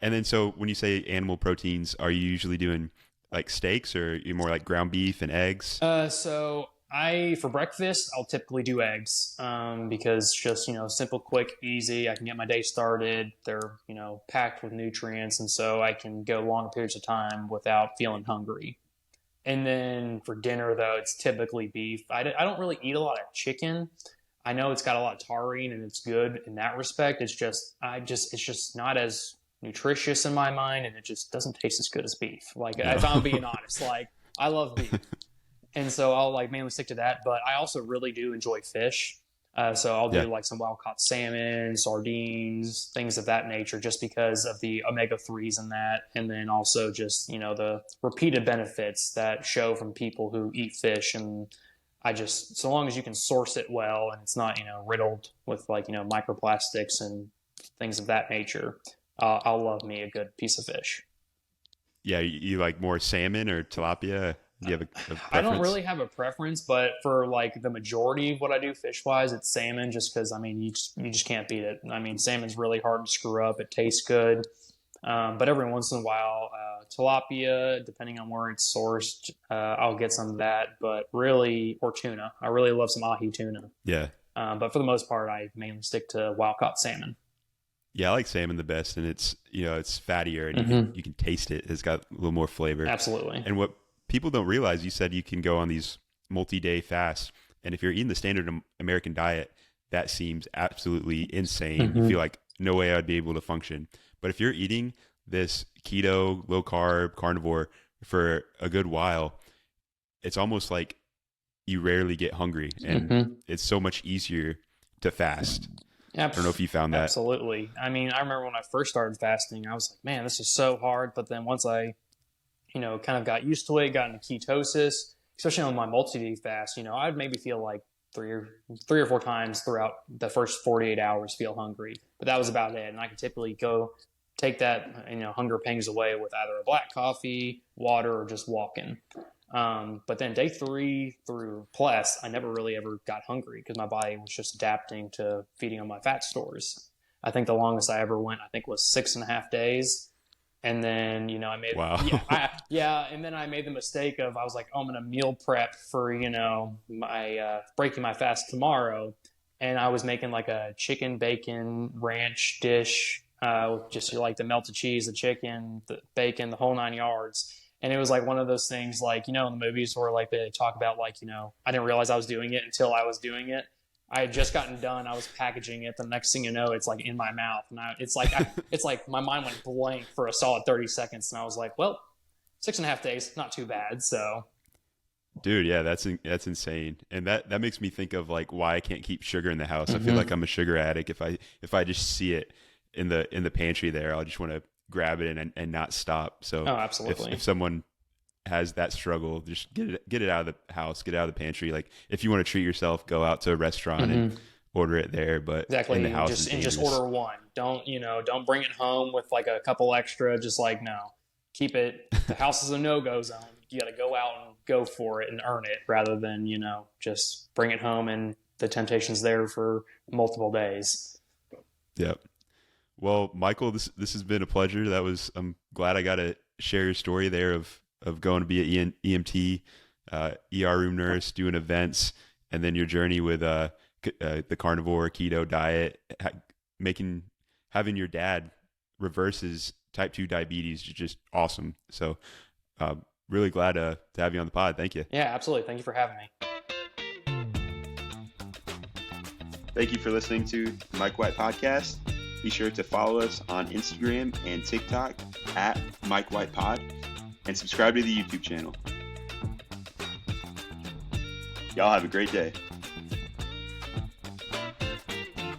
And then so when you say animal proteins, are you usually doing like steaks or you more like ground beef and eggs? So for breakfast, I'll typically do eggs because just, simple, quick, easy. I can get my day started. They're, packed with nutrients. And so I can go long periods of time without feeling hungry. And then for dinner, though, it's typically beef. I don't really eat a lot of chicken. I know it's got a lot of taurine and it's good in that respect. It's just not as nutritious in my mind, and it just doesn't taste as good as beef. Like if I'm being honest, like I love beef, and so I'll like mainly stick to that. But I also really do enjoy fish. So I'll do Yeah. like some wild caught salmon, sardines, things of that nature, just because of the omega-3s in that. And then also just, the repeated benefits that show from people who eat fish. And so long as you can source it well and it's not, riddled with like, microplastics and things of that nature, I'll love me a good piece of fish. Yeah, you like more salmon or tilapia? Do you have a preference? I don't really have a preference, but for like the majority of what I do fish wise, it's salmon, just because I mean you just can't beat it. I mean salmon's really hard to screw up. It tastes good, but every once in a while, tilapia, depending on where it's sourced, I'll get some of that. But really, or tuna. I really love some ahi tuna. Yeah. But for the most part, I mainly stick to wild caught salmon. Yeah, I like salmon the best, and it's it's fattier and Mm-hmm. you can taste it. It's got a little more flavor. Absolutely. And what people don't realize, you said you can go on these multi-day fasts, and if you're eating the standard American diet, that seems absolutely insane. You Mm-hmm. feel like no way I'd be able to function. But if you're eating this keto, low carb, carnivore for a good while, it's almost like you rarely get hungry, and Mm-hmm. it's so much easier to fast. I don't know if you found that. Absolutely. I mean, I remember when I first started fasting, I was like, man, this is so hard. But then once I, kind of got used to it, got into ketosis, especially on my multi-day fast, I'd maybe feel like three or four times throughout the first 48 hours feel hungry. But that was about it. And I could typically go take that, hunger pangs away with either a black coffee, water, or just walking. But then day 3 through plus, I never really ever got hungry because my body was just adapting to feeding on my fat stores. I think the longest I ever went, was 6.5 days. And then, I made, Wow. and then I made the mistake of, I was like, oh, I'm going to meal prep for, my, breaking my fast tomorrow. And I was making like a chicken bacon ranch dish, just like the melted cheese, the chicken, the bacon, the whole 9 yards. And it was like one of those things, like, in the movies where like they talk about like, I didn't realize I was doing it until I was doing it. I had just gotten done. I was packaging it. The next thing you know, it's like in my mouth. And it's like my mind went blank for a solid 30 seconds. And I was like, well, 6.5 days, not too bad. So, Dude, yeah, that's insane. And that makes me think of like why I can't keep sugar in the house. I feel mm-hmm. like I'm a sugar addict. If I just see it in the pantry there, I'll just want to grab it and not stop. So Oh, absolutely. if someone has that struggle, just get it out of the house, get it out of the pantry. Like if you want to treat yourself, go out to a restaurant mm-hmm. and order it there. But exactly, in the house just order one. Don't bring it home with like a couple extra. Just like, no, keep it. The house is a no-go zone. You got to go out and go for it and earn it, rather than just bring it home and the temptation's there for multiple days. Yep. Well, Michael, this has been a pleasure. I'm glad I got to share your story there of going to be an EMT, ER room nurse, doing events, and then your journey with the carnivore keto diet, having your dad reverses type 2 diabetes is just awesome. So really glad to have you on the pod. Thank you. Yeah, absolutely. Thank you for having me. Thank you for listening to the Mike White Podcast. Be sure to follow us on Instagram and TikTok at Mike White Pod, and subscribe to the YouTube channel. Y'all have a great day.